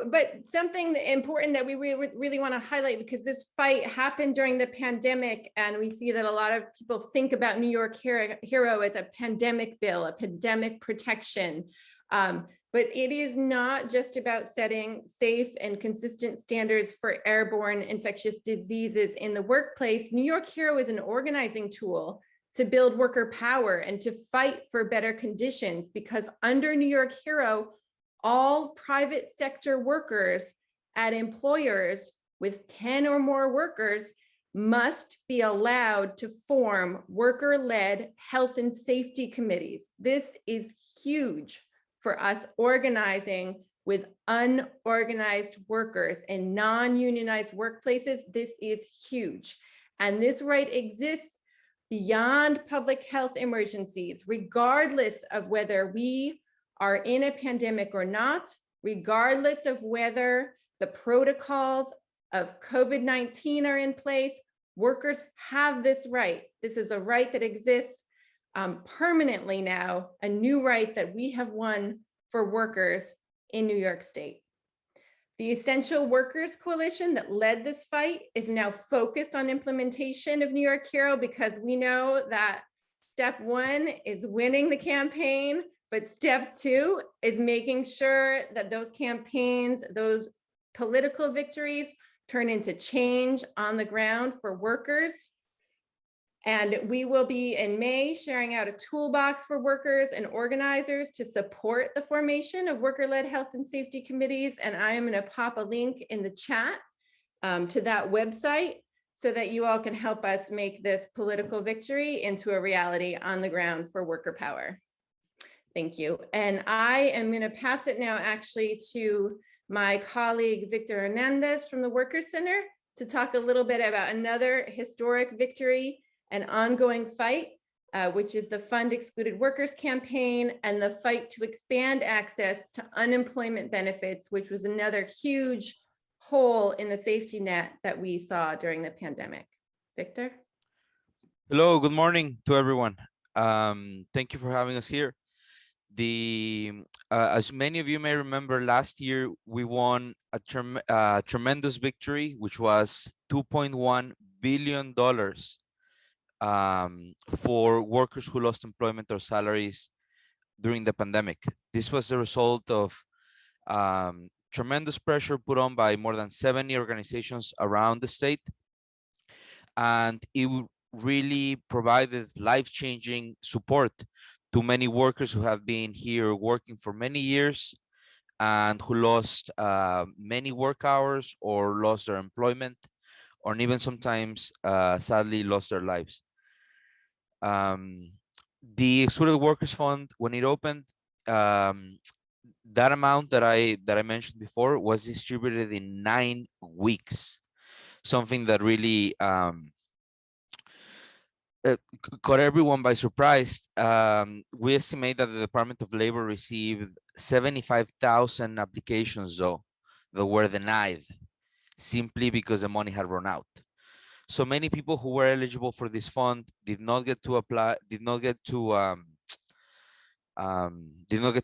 But something important that we really want to highlight, because this fight happened during the pandemic, and we see that a lot of people think about New York Hero as a pandemic bill, a pandemic protection. But it is not just about setting safe and consistent standards for airborne infectious diseases in the workplace. New York Hero is an organizing tool to build worker power and to fight for better conditions, because under New York Hero, all private sector workers at employers with 10 or more workers must be allowed to form worker-led health and safety committees. This is huge for us organizing with unorganized workers in non-unionized workplaces. This is huge. And this right exists beyond public health emergencies, regardless of whether we are in a pandemic or not, regardless of whether the protocols of COVID-19 are in place. Workers have this right. This is a right that exists permanently now, a new right that we have won for workers in New York State. The Essential Workers Coalition that led this fight is now focused on implementation of New York Hero, because we know that step one is winning the campaign, but step two is making sure that those campaigns, those political victories turn into change on the ground for workers. And we will be in May sharing out a toolbox for workers and organizers to support the formation of worker-led health and safety committees. And I am going to pop a link in the chat to that website so that you all can help us make this political victory into a reality on the ground for worker power. Thank you. And I am going to pass it now actually to my colleague, Victor Hernandez from the Workers Center, to talk a little bit about another historic victory and ongoing fight, which is the Fund Excluded Workers campaign and the fight to expand access to unemployment benefits, which was another huge hole in the safety net that we saw during the pandemic. Victor? Hello, good morning to everyone. Thank you for having us here. As many of you may remember, last year we won a tremendous victory, which was $2.1 billion for workers who lost employment or salaries during the pandemic. This was the result of tremendous pressure put on by more than 70 organizations around the state. And it really provided life-changing support to many workers who have been here working for many years and who lost many work hours or lost their employment, or even sometimes sadly lost their lives. The Excluded Workers Fund, when it opened, that amount that I mentioned before was distributed in 9 weeks, something that really caught everyone by surprise. We estimate that the Department of Labor received 75,000 applications though that were denied simply because the money had run out. So many people who were eligible for this fund did not get to apply, did not get to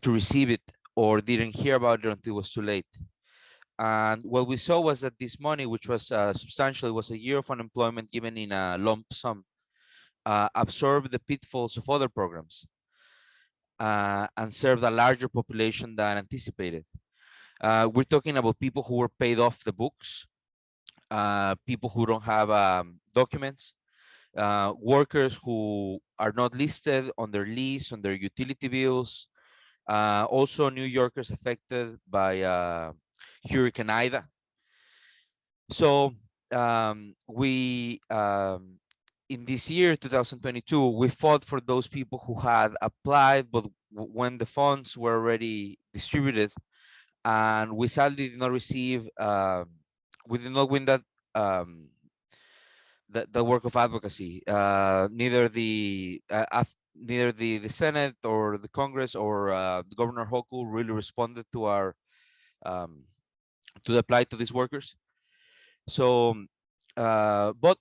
receive it, or didn't hear about it until it was too late. And what we saw was that this money, which was substantial, it was a year of unemployment given in a lump sum, absorbed the pitfalls of other programs and served a larger population than anticipated. We're talking about people who were paid off the books, people who don't have documents, workers who are not listed on their lease, on their utility bills, also New Yorkers affected by Hurricane Ida. So we in this year, 2022, we fought for those people who had applied, but when the funds were already distributed, and we sadly did not receive, we did not win that the work of advocacy. Neither the Senate or the Congress or Governor Hochul really responded to our to the plight of these workers. So, but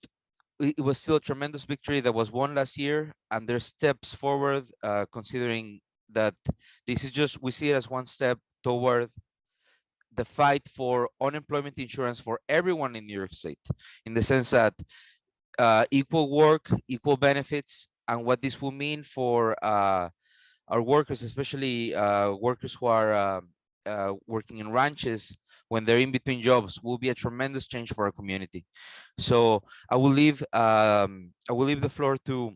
it was still a tremendous victory that was won last year, and there's steps forward, considering that this is just, we see it as one step toward the fight for unemployment insurance for everyone in New York State, in the sense that equal work, equal benefits, and what this will mean for our workers, especially workers who are working in ranches when they're in between jobs, will be a tremendous change for our community. So I will leave the floor to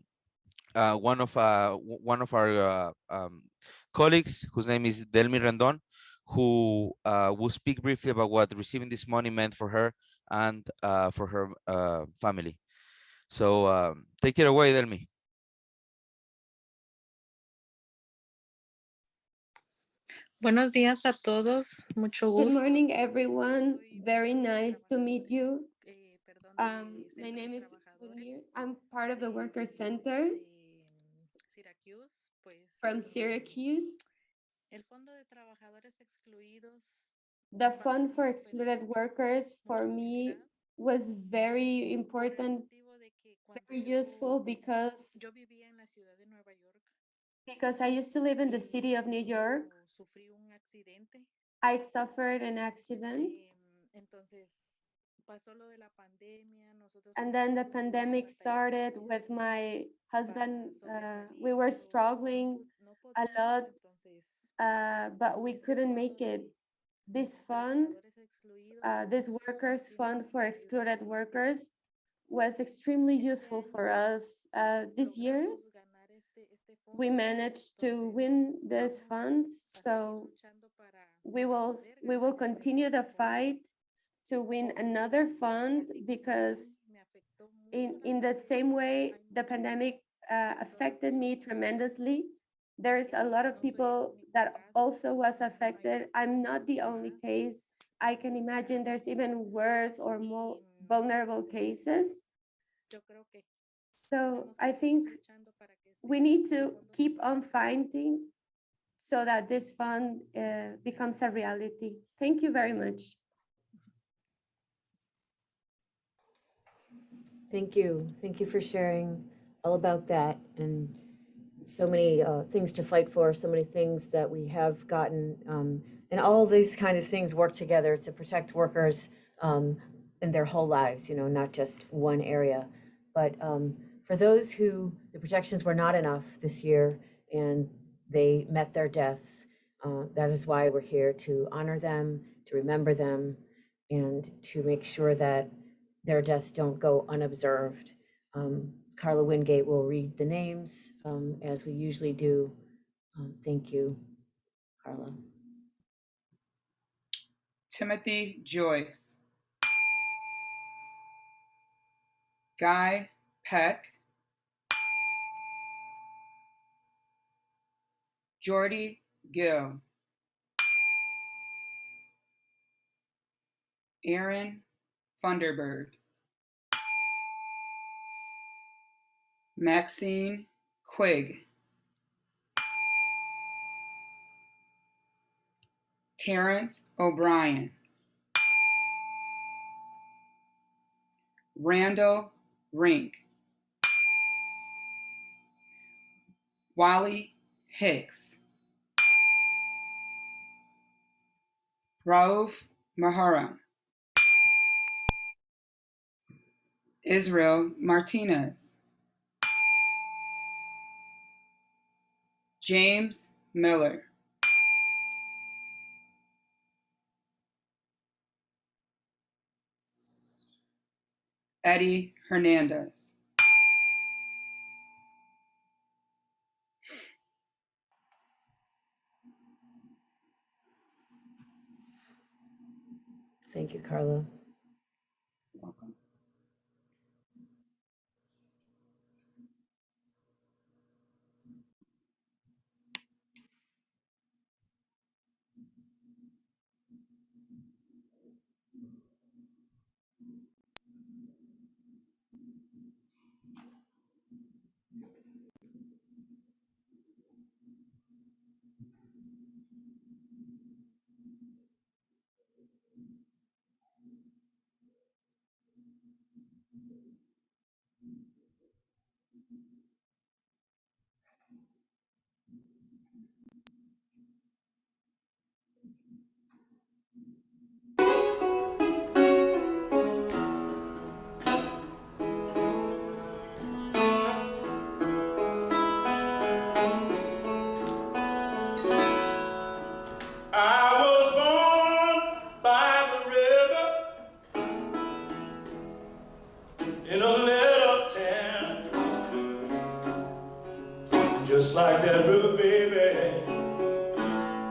one of our colleagues, whose name is Delmi Rendon, who will speak briefly about what receiving this money meant for her and for her family. So take it away, Delmi. Buenos días a todos, mucho Good gusto. morning, everyone. Very nice to meet you. My name is Munir. I'm part of the Worker Center from Syracuse. The Fund for Excluded Workers for me was very important, very useful because I used to live in the city of New York. I suffered an accident. And then the pandemic started with my husband. We were struggling a lot, but we couldn't make it. This fund, this workers fund for excluded workers, was extremely useful for us. This year, we managed to win this fund, so we will continue the fight to win another fund, because in the same way the pandemic affected me tremendously, there's a lot of people that also was affected. I'm not the only case. I can imagine there's even worse or more vulnerable cases. So I think we need to keep on fighting so that this fund becomes a reality. Thank you very much. Thank you. Thank you for sharing all about that, and so many things to fight for, so many things that we have gotten, and all these kind of things work together to protect workers in their whole lives, you know, not just one area. But for those who the protections were not enough this year and they met their deaths, that is why we're here, to honor them, to remember them, and to make sure that their deaths don't go unobserved. Carla Wingate will read the names as we usually do. Thank you, Carla. Timothy Joyce, Guy Peck, Jordy Gill, Aaron Funderburg, Maxine Quigg, Terrence O'Brien, Randall Rink, Wally Hicks, Rauf Maharam, Israel Martinez, James Miller, Eddie Hernandez. Thank you, Carla. Welcome. Just like that river, baby,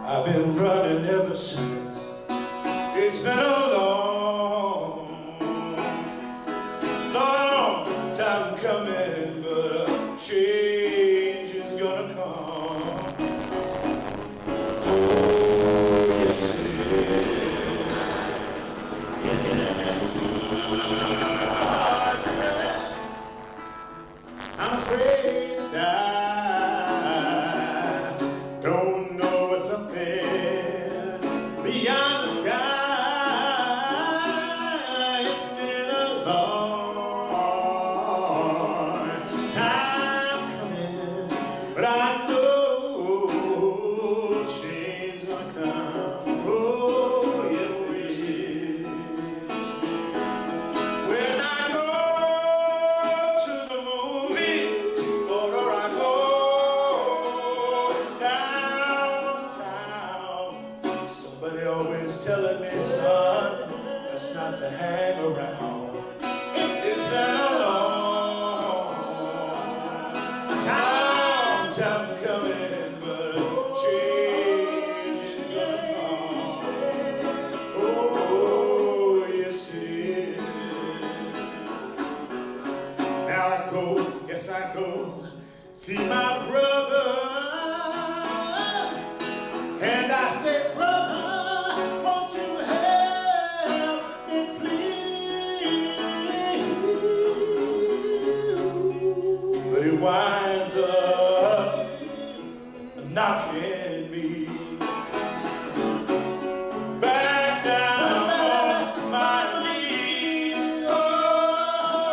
I've been running ever since. It's been a long, long time coming, but a change is gonna come. Oh, yes it is. I'm afraid that don't know what's up there beyond the sky. It's been a long time coming, but I know change gonna come. Oh, yes it is. See my brother, and I said, brother, won't you help me please? But he winds up knocking me back down on my knees. Oh,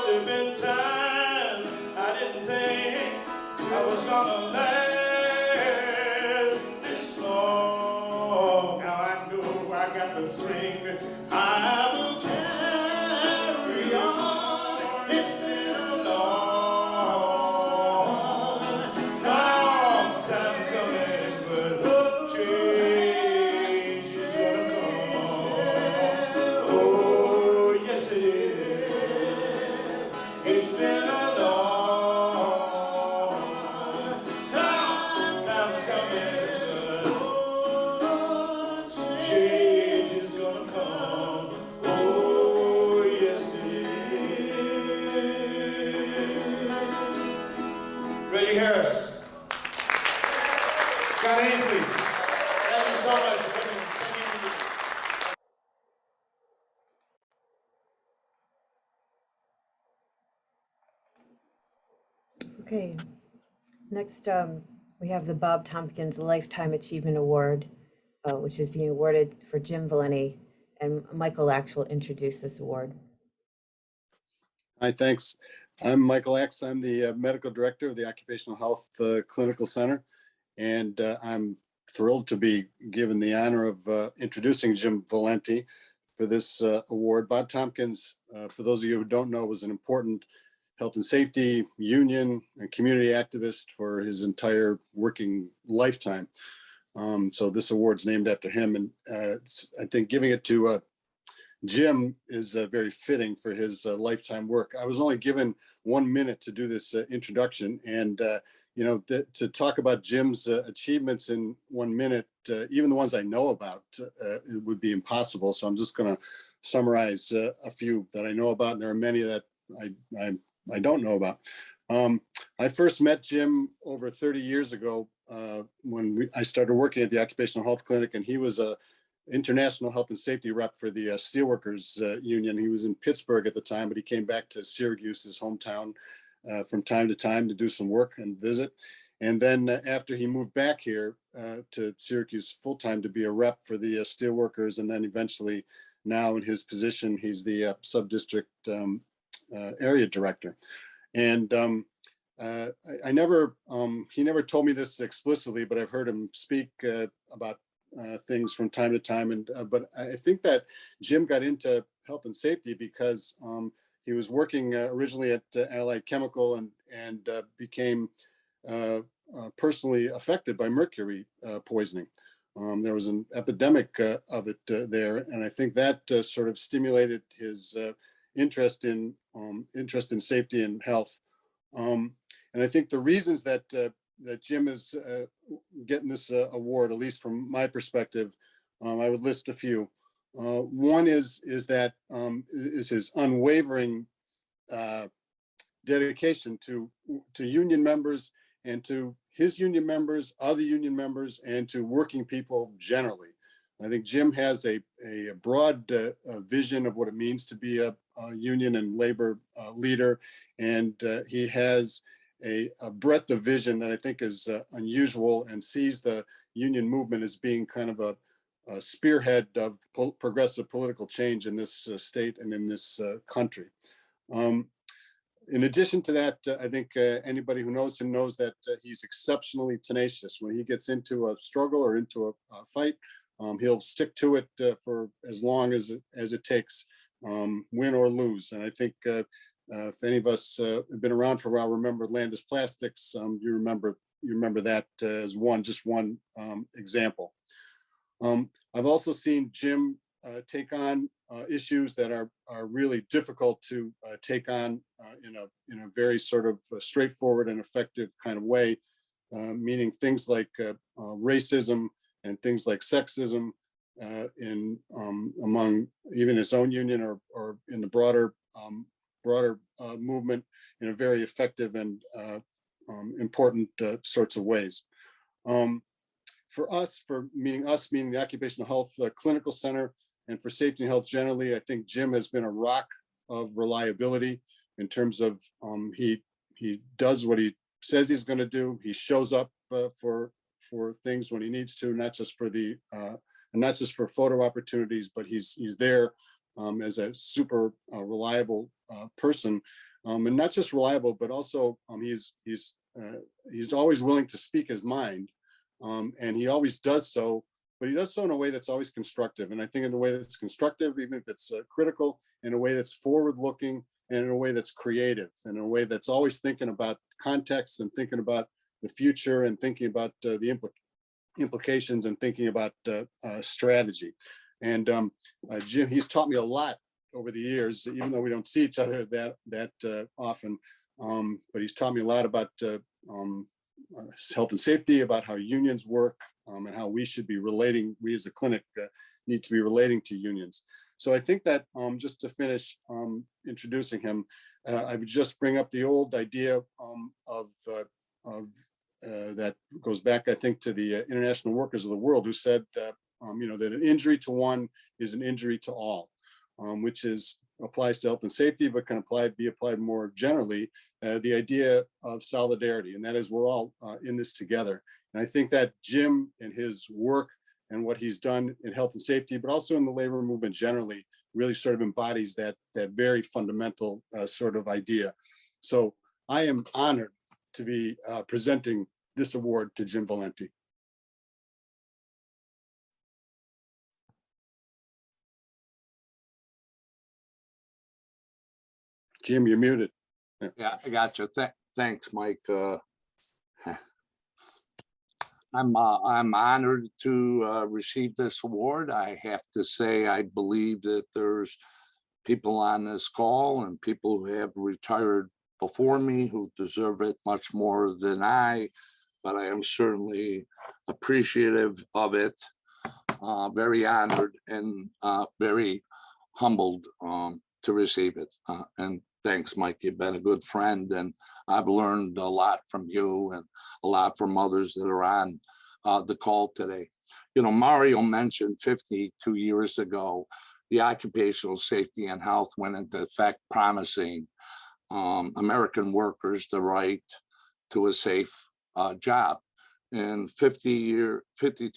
there've been times I didn't think I was gonna last this long. Now I know I got the strength. I will carry on. It's been a long time coming, but change is gonna come. Oh, yes it is. It's been a long time coming, but change is gonna come. Oh, yes it is. Freddie Harris. Scott Ainsley. Thank you so much for coming. Okay, next we have the Bob Tompkins Lifetime Achievement Award, which is being awarded for Jim Valenti, and Michael Ax will introduce this award. Hi, thanks. I'm Michael Ax. I'm the medical director of the Occupational Health Clinical Center, and I'm thrilled to be given the honor of introducing Jim Valenti for this award. Bob Tompkins, for those of you who don't know, was an important health and safety union and community activist for his entire working lifetime. So this award's named after him, and I think giving it to Jim is very fitting for his lifetime work. I was only given 1 minute to do this introduction, and you know, to talk about Jim's achievements in 1 minute, even the ones I know about, it would be impossible. So I'm just going to summarize a few that I know about, and there are many that I don't know about. I first met Jim over 30 years ago when I started working at the Occupational Health Clinic, and he was a international health and safety rep for the Steelworkers Union. He was in Pittsburgh at the time, but he came back to Syracuse, his hometown, from time to time to do some work and visit. And then after he moved back here to Syracuse full-time to be a rep for the Steelworkers, and then eventually now in his position, he's the sub-district area director. And he never told me this explicitly, but I've heard him speak about things from time to time. And but I think that Jim got into health and safety because he was working originally at Allied Chemical and became personally affected by mercury poisoning. There was an epidemic of it there, and I think that sort of stimulated his interest in safety and health. And I think the reasons that Jim is getting this award, at least from my perspective, I would list a few. One is his unwavering dedication to union members and to his union members, other union members, and to working people generally. I think Jim has a broad vision of what it means to be a union and labor leader, and he has a breadth of vision that I think is unusual, and sees the union movement as being kind of a spearhead of progressive political change in this state and in this country. In addition to that, I think anybody who knows him knows that he's exceptionally tenacious. When he gets into a struggle or into a fight, he'll stick to it for as long as it takes, win or lose. And I think if any of us have been around for a while, remember Landis Plastics, you remember that as just one example. I've also seen Jim take on issues that are really difficult to take on in a very sort of straightforward and effective kind of way, meaning things like racism and things like sexism among even his own union or in the broader movement, in a very effective and important sorts of ways. For us, meaning the Occupational Health Clinical Center, and for safety and health generally, I think Jim has been a rock of reliability in terms of he does what he says he's going to do. He shows up for things when he needs to, not just for photo opportunities, but he's there as a super reliable person, and not just reliable, but also he's always willing to speak his mind, and he always does so. But he does so in a way that's always constructive, and I think in a way that's constructive, even if it's critical, in a way that's forward-looking, and in a way that's creative, and in a way that's always thinking about context and thinking about the future and thinking about the implications and thinking about strategy. And Jim, he's taught me a lot over the years, even though we don't see each other that often. But he's taught me a lot about health and safety, about how unions work, and how we should be relating. We as a clinic need to be relating to unions. So I think that just to finish introducing him, I would just bring up the old idea of that goes back, I think, to the International Workers of the World, who said, that an injury to one is an injury to all, which applies to health and safety, but can be applied more generally, the idea of solidarity, and that is we're all in this together. And I think that Jim and his work and what he's done in health and safety, but also in the labor movement generally, really sort of embodies that very fundamental sort of idea. So I am honored to be presenting this award to Jim Valenti. Jim, you're muted. Yeah, I got you. Thanks, Mike. I'm honored to receive this award. I have to say, I believe that there's people on this call and people who have retired before me who deserve it much more than I, but I am certainly appreciative of it, very honored and very humbled to receive it. And thanks, Mike. You've been a good friend, and I've learned a lot from you and a lot from others that are on the call today. Mario mentioned 52 years ago, the Occupational Safety and Health went into effect, promising American workers the right to a safe job. And 52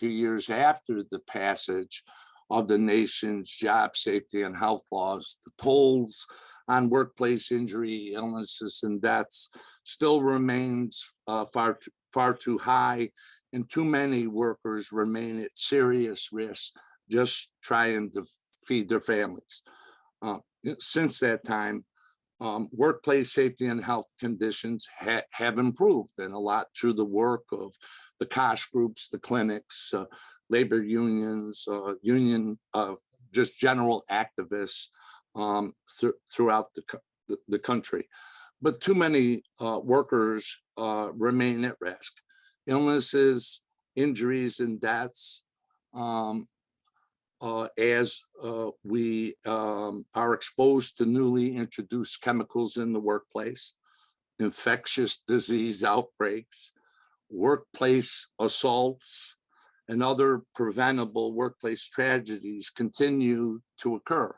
years after the passage of the nation's job safety and health laws, the tolls on workplace injury, illnesses, and deaths still remains far too high, and too many workers remain at serious risk just trying to feed their families. Since that time, workplace safety and health conditions have improved, and a lot through the work of the COSH groups, the clinics, labor unions, just general activists throughout the country. But too many workers remain at risk. Illnesses, injuries, and deaths as we are exposed to newly introduced chemicals in the workplace, infectious disease outbreaks, workplace assaults, and other preventable workplace tragedies continue to occur.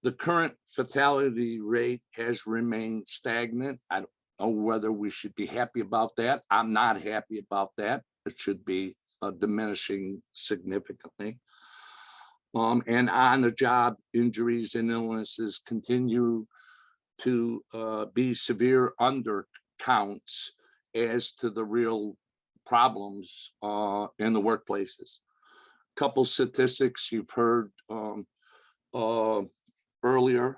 The current fatality rate has remained stagnant. I don't know whether we should be happy about that. I'm not happy about that. It should be diminishing significantly. And on-the-job injuries and illnesses continue to be severe undercounts as to the real problems in the workplaces. Couple statistics you've heard earlier,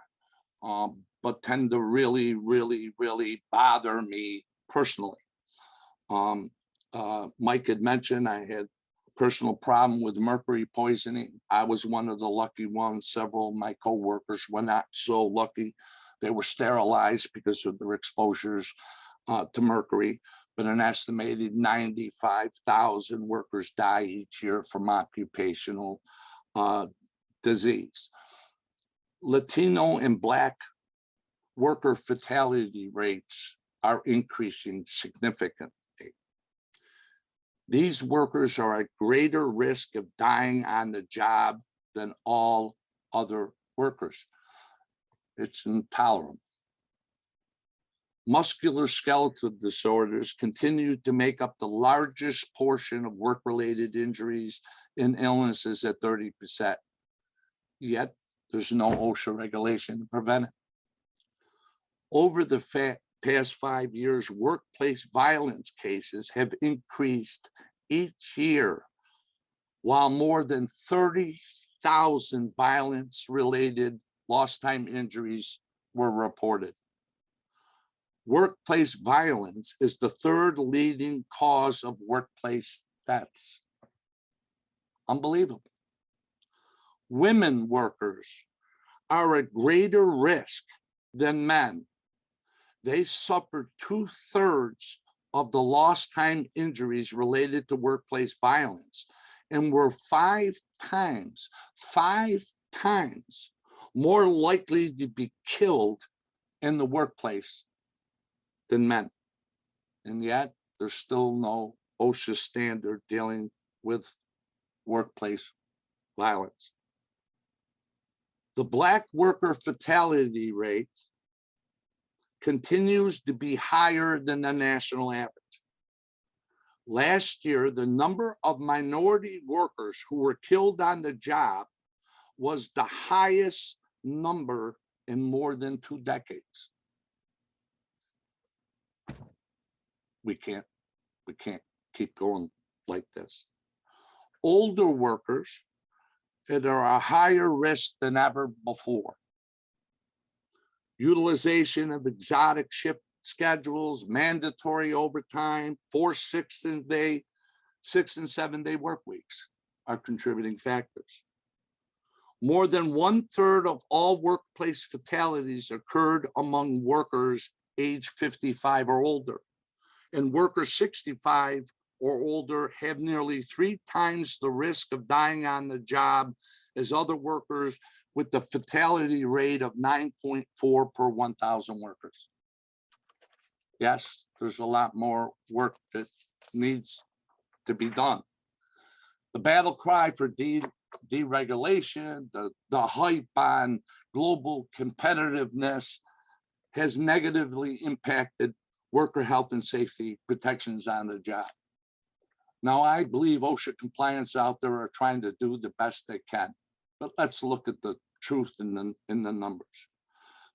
but tend to really, really, really bother me personally. Mike had mentioned I had a personal problem with mercury poisoning. I was one of the lucky ones. Several of my coworkers were not so lucky. They were sterilized because of their exposures to mercury, but an estimated 95,000 workers die each year from occupational disease. Latino and Black worker fatality rates are increasing significantly. These workers are at greater risk of dying on the job than all other workers. It's intolerable. Musculoskeletal disorders continue to make up the largest portion of work-related injuries and illnesses at 30%. Yet there's no OSHA regulation to prevent it. Over the past 5 years, workplace violence cases have increased each year, while more than 30,000 violence-related lost time injuries were reported. Workplace violence is the third leading cause of workplace deaths. Unbelievable. Women workers are at greater risk than men. They suffer 2/3 of the lost time injuries related to workplace violence and were 5 times more likely to be killed in the workplace than men. And yet there's still no OSHA standard dealing with workplace violence. The Black worker fatality rate continues to be higher than the national average. Last year, the number of minority workers who were killed on the job was the highest number in more than 2 decades. We can't keep going like this. Older workers that are a higher risk than ever before. Utilization of exotic shift schedules, mandatory overtime, 4 6 and 7 day work weeks are contributing factors. More than 1/3 of all workplace fatalities occurred among workers age 55 or older. And workers 65 or older have nearly 3 times the risk of dying on the job as other workers, with the fatality rate of 9.4 per 1,000 workers. Yes, there's a lot more work that needs to be done. The battle cry for deregulation, the hype on global competitiveness has negatively impacted worker health and safety protections on the job. Now, I believe OSHA compliance out there are trying to do the best they can, but let's look at the truth in the numbers.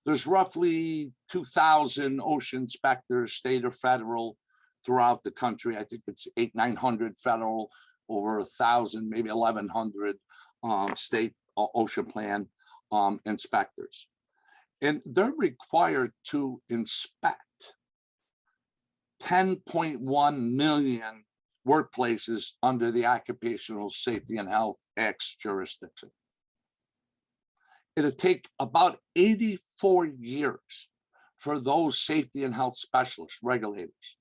There's roughly 2,000 OSHA inspectors, state or federal, throughout the country. I think it's 800-900 federal, over 1,000, maybe 1,100 state OSHA plan inspectors. And they're required to inspect 10.1 million workplaces under the Occupational Safety and Health Act's jurisdiction. It'll take about 84 years for those safety and health specialists, regulators,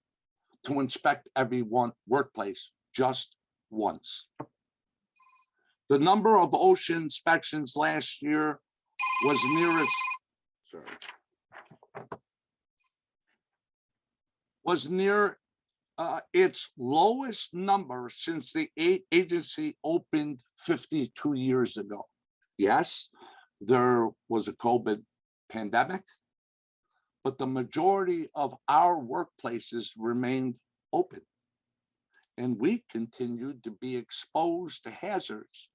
to inspect every one workplace just once. The number of OSHA inspections last year was near its lowest number since the agency opened 52 years ago. Yes, there was a COVID pandemic, but the majority of our workplaces remained open, and we continued to be exposed to hazards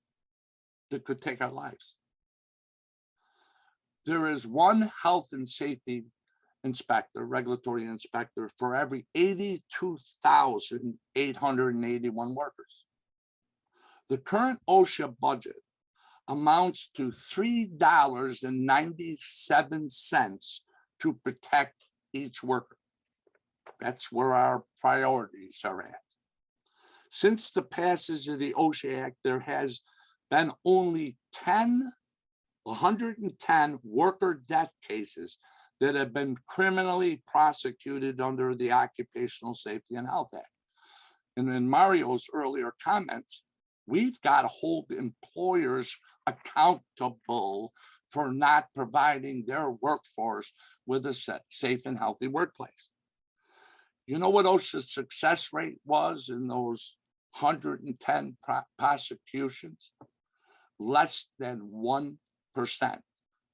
that could take our lives. There is one health and safety inspector, regulatory inspector, for every 82,881 workers. The current OSHA budget amounts to $3.97 to protect each worker. That's where our priorities are at. Since the passage of the OSHA Act, there has been only 110 worker death cases that have been criminally prosecuted under the Occupational Safety and Health Act. And in Mario's earlier comments, we've got to hold employers accountable for not providing their workforce with a safe and healthy workplace. You know what OSHA's success rate was in those 110 prosecutions? Less than 1%.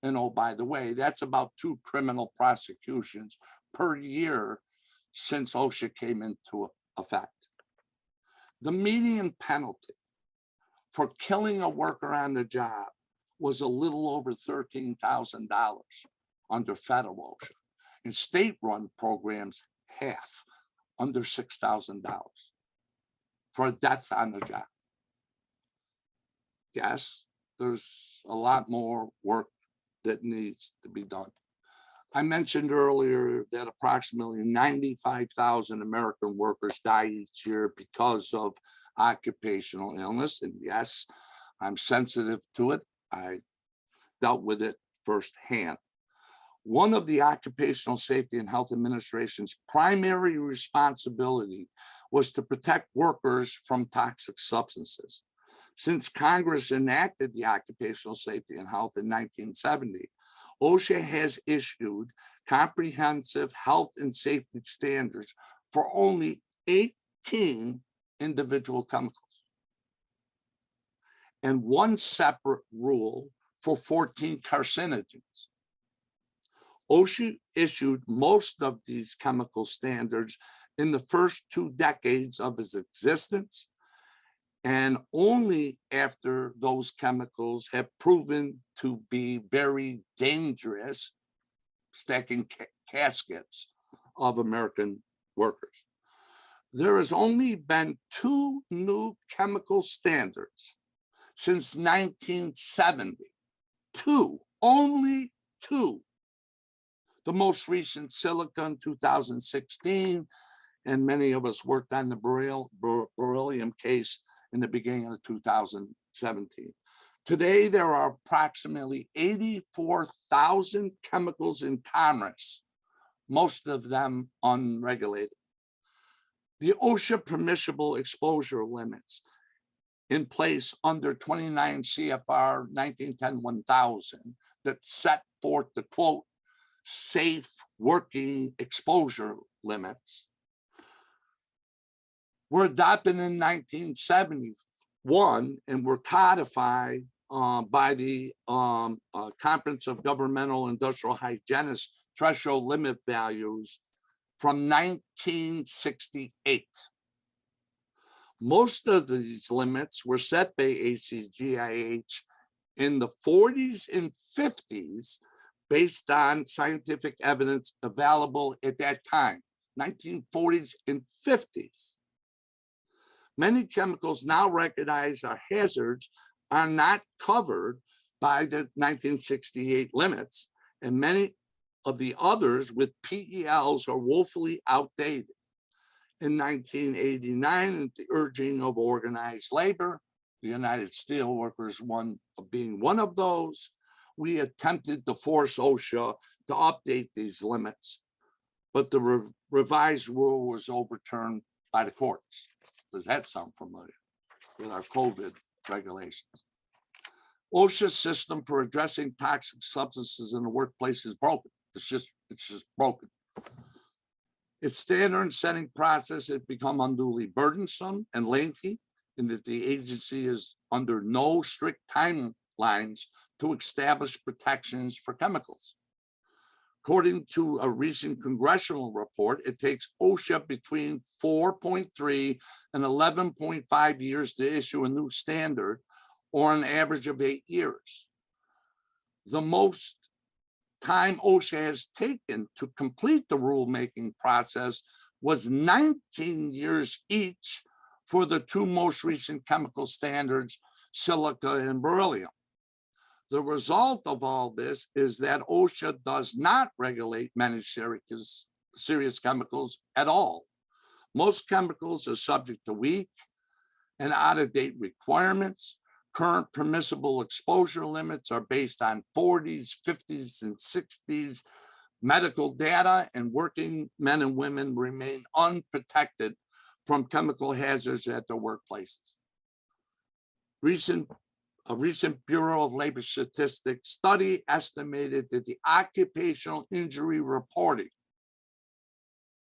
And oh, by the way, that's about 2 criminal prosecutions per year since OSHA came into effect. The median penalty for killing a worker on the job was a little over $13,000 under federal OSHA. In state-run programs, half, under $6,000 for a death on the job. Yes, there's a lot more work that needs to be done. I mentioned earlier that approximately 95,000 American workers die each year because of occupational illness. And yes, I'm sensitive to it. I dealt with it firsthand. One of the Occupational Safety and Health Administration's primary responsibility was to protect workers from toxic substances. Since Congress enacted the Occupational Safety and Health in 1970, OSHA has issued comprehensive health and safety standards for only 18 individual chemicals and one separate rule for 14 carcinogens. OSHA issued most of these chemical standards in the first 2 decades of its existence, and only after those chemicals have proven to be very dangerous, stacking caskets of American workers. There has only been 2 new chemical standards since 1970. 2, only 2. The most recent silica in 2016, and many of us worked on the beryllium case in the beginning of 2017. Today, there are approximately 84,000 chemicals in commerce, most of them unregulated. The OSHA permissible exposure limits in place under 29 CFR 1910-1000 that set forth the quote, safe working exposure limits were adopted in 1971 and were codified by the Conference of Governmental Industrial Hygienists threshold limit values from 1968. Most of these limits were set by ACGIH in the 40s and 50s based on scientific evidence available at that time, 1940s and 50s. Many chemicals now recognized as hazards are not covered by the 1968 limits, and many of the others with PELs are woefully outdated. In 1989, at the urging of organized labor, the United Steelworkers being one of those, we attempted to force OSHA to update these limits, but the revised rule was overturned by the courts. Does that sound familiar with our COVID regulations? OSHA's system for addressing toxic substances in the workplace is broken. It's just broken. Its standard setting process has become unduly burdensome and lengthy, in that the agency is under no strict timelines to establish protections for chemicals. According to a recent congressional report, it takes OSHA between 4.3 and 11.5 years to issue a new standard, or an average of 8 years. The most time OSHA has taken to complete the rulemaking process was 19 years each for the 2 most recent chemical standards, silica and beryllium. The result of all this is that OSHA does not regulate many serious chemicals at all. Most chemicals are subject to weak and out-of-date requirements. Current permissible exposure limits are based on 40s, 50s, and 60s medical data, and working men and women remain unprotected from chemical hazards at their workplaces. Recent A recent Bureau of Labor Statistics study estimated that the occupational injury reporting,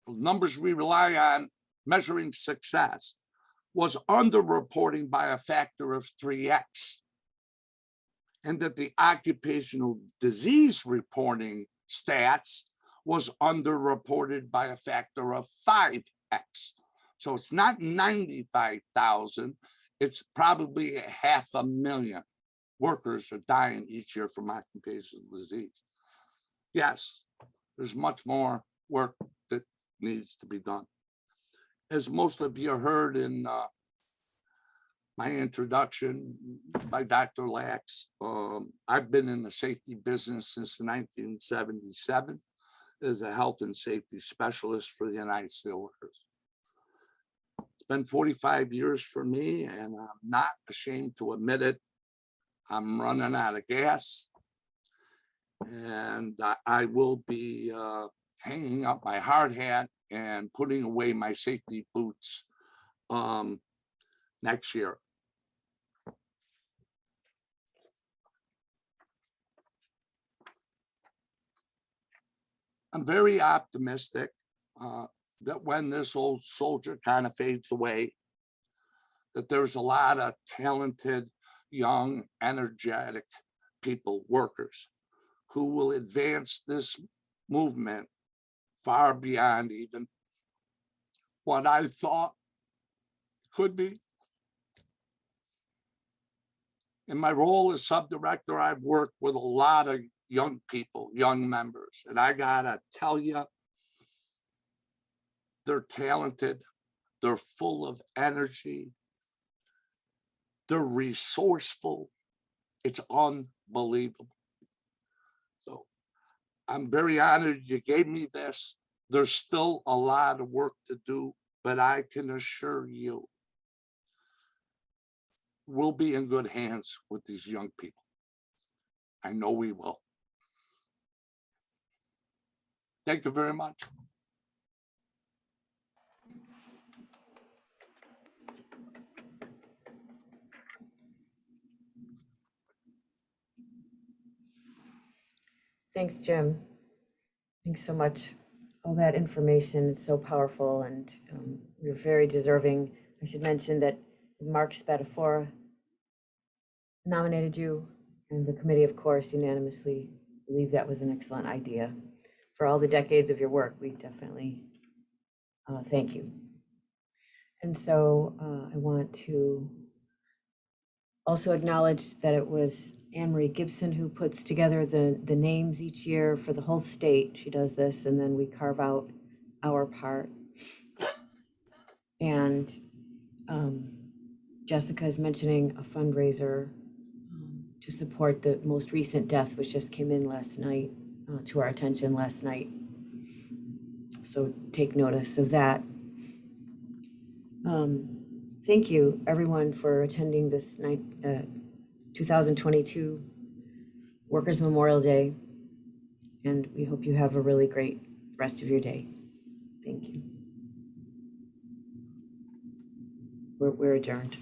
the numbers we rely on measuring success, was underreporting by a factor of 3x. And that the occupational disease reporting stats was underreported by a factor of 5x. So it's not 95,000, it's probably 500,000 workers are dying each year from occupational disease. Yes, there's much more work that needs to be done. As most of you heard in my introduction by Dr. Lax, I've been in the safety business since 1977 as a health and safety specialist for the United Steelworkers. It's been 45 years for me, and I'm not ashamed to admit it. I'm running out of gas, and I will be hanging up my hard hat and putting away my safety boots next year. I'm very optimistic that when this old soldier kind of fades away, that there's a lot of talented, young, energetic people, workers, who will advance this movement far beyond even what I thought could be. In my role as subdirector, I've worked with a lot of young people, young members, and I gotta tell you, they're talented, they're full of energy, they're resourceful. It's unbelievable. So I'm very honored you gave me this. There's still a lot of work to do, but I can assure you, we'll be in good hands with these young people. I know we will. Thank you very much. Thanks, Jim. Thanks so much. All that information is so powerful, and you're very deserving. I should mention that Mark Spadafora nominated you, and the committee, of course, unanimously believe that was an excellent idea. For all the decades of your work, we definitely thank you. And so I want to also acknowledge that it was Anne Marie Gibson who puts together the names each year for the whole state. She does this, and then we carve out our part. And Jessica is mentioning a fundraiser to support the most recent death, which just came in last night, to our attention last night. So take notice of that. Thank you, everyone, for attending this 2022 Workers' Memorial Day, and we hope you have a really great rest of your day. Thank you. We're adjourned.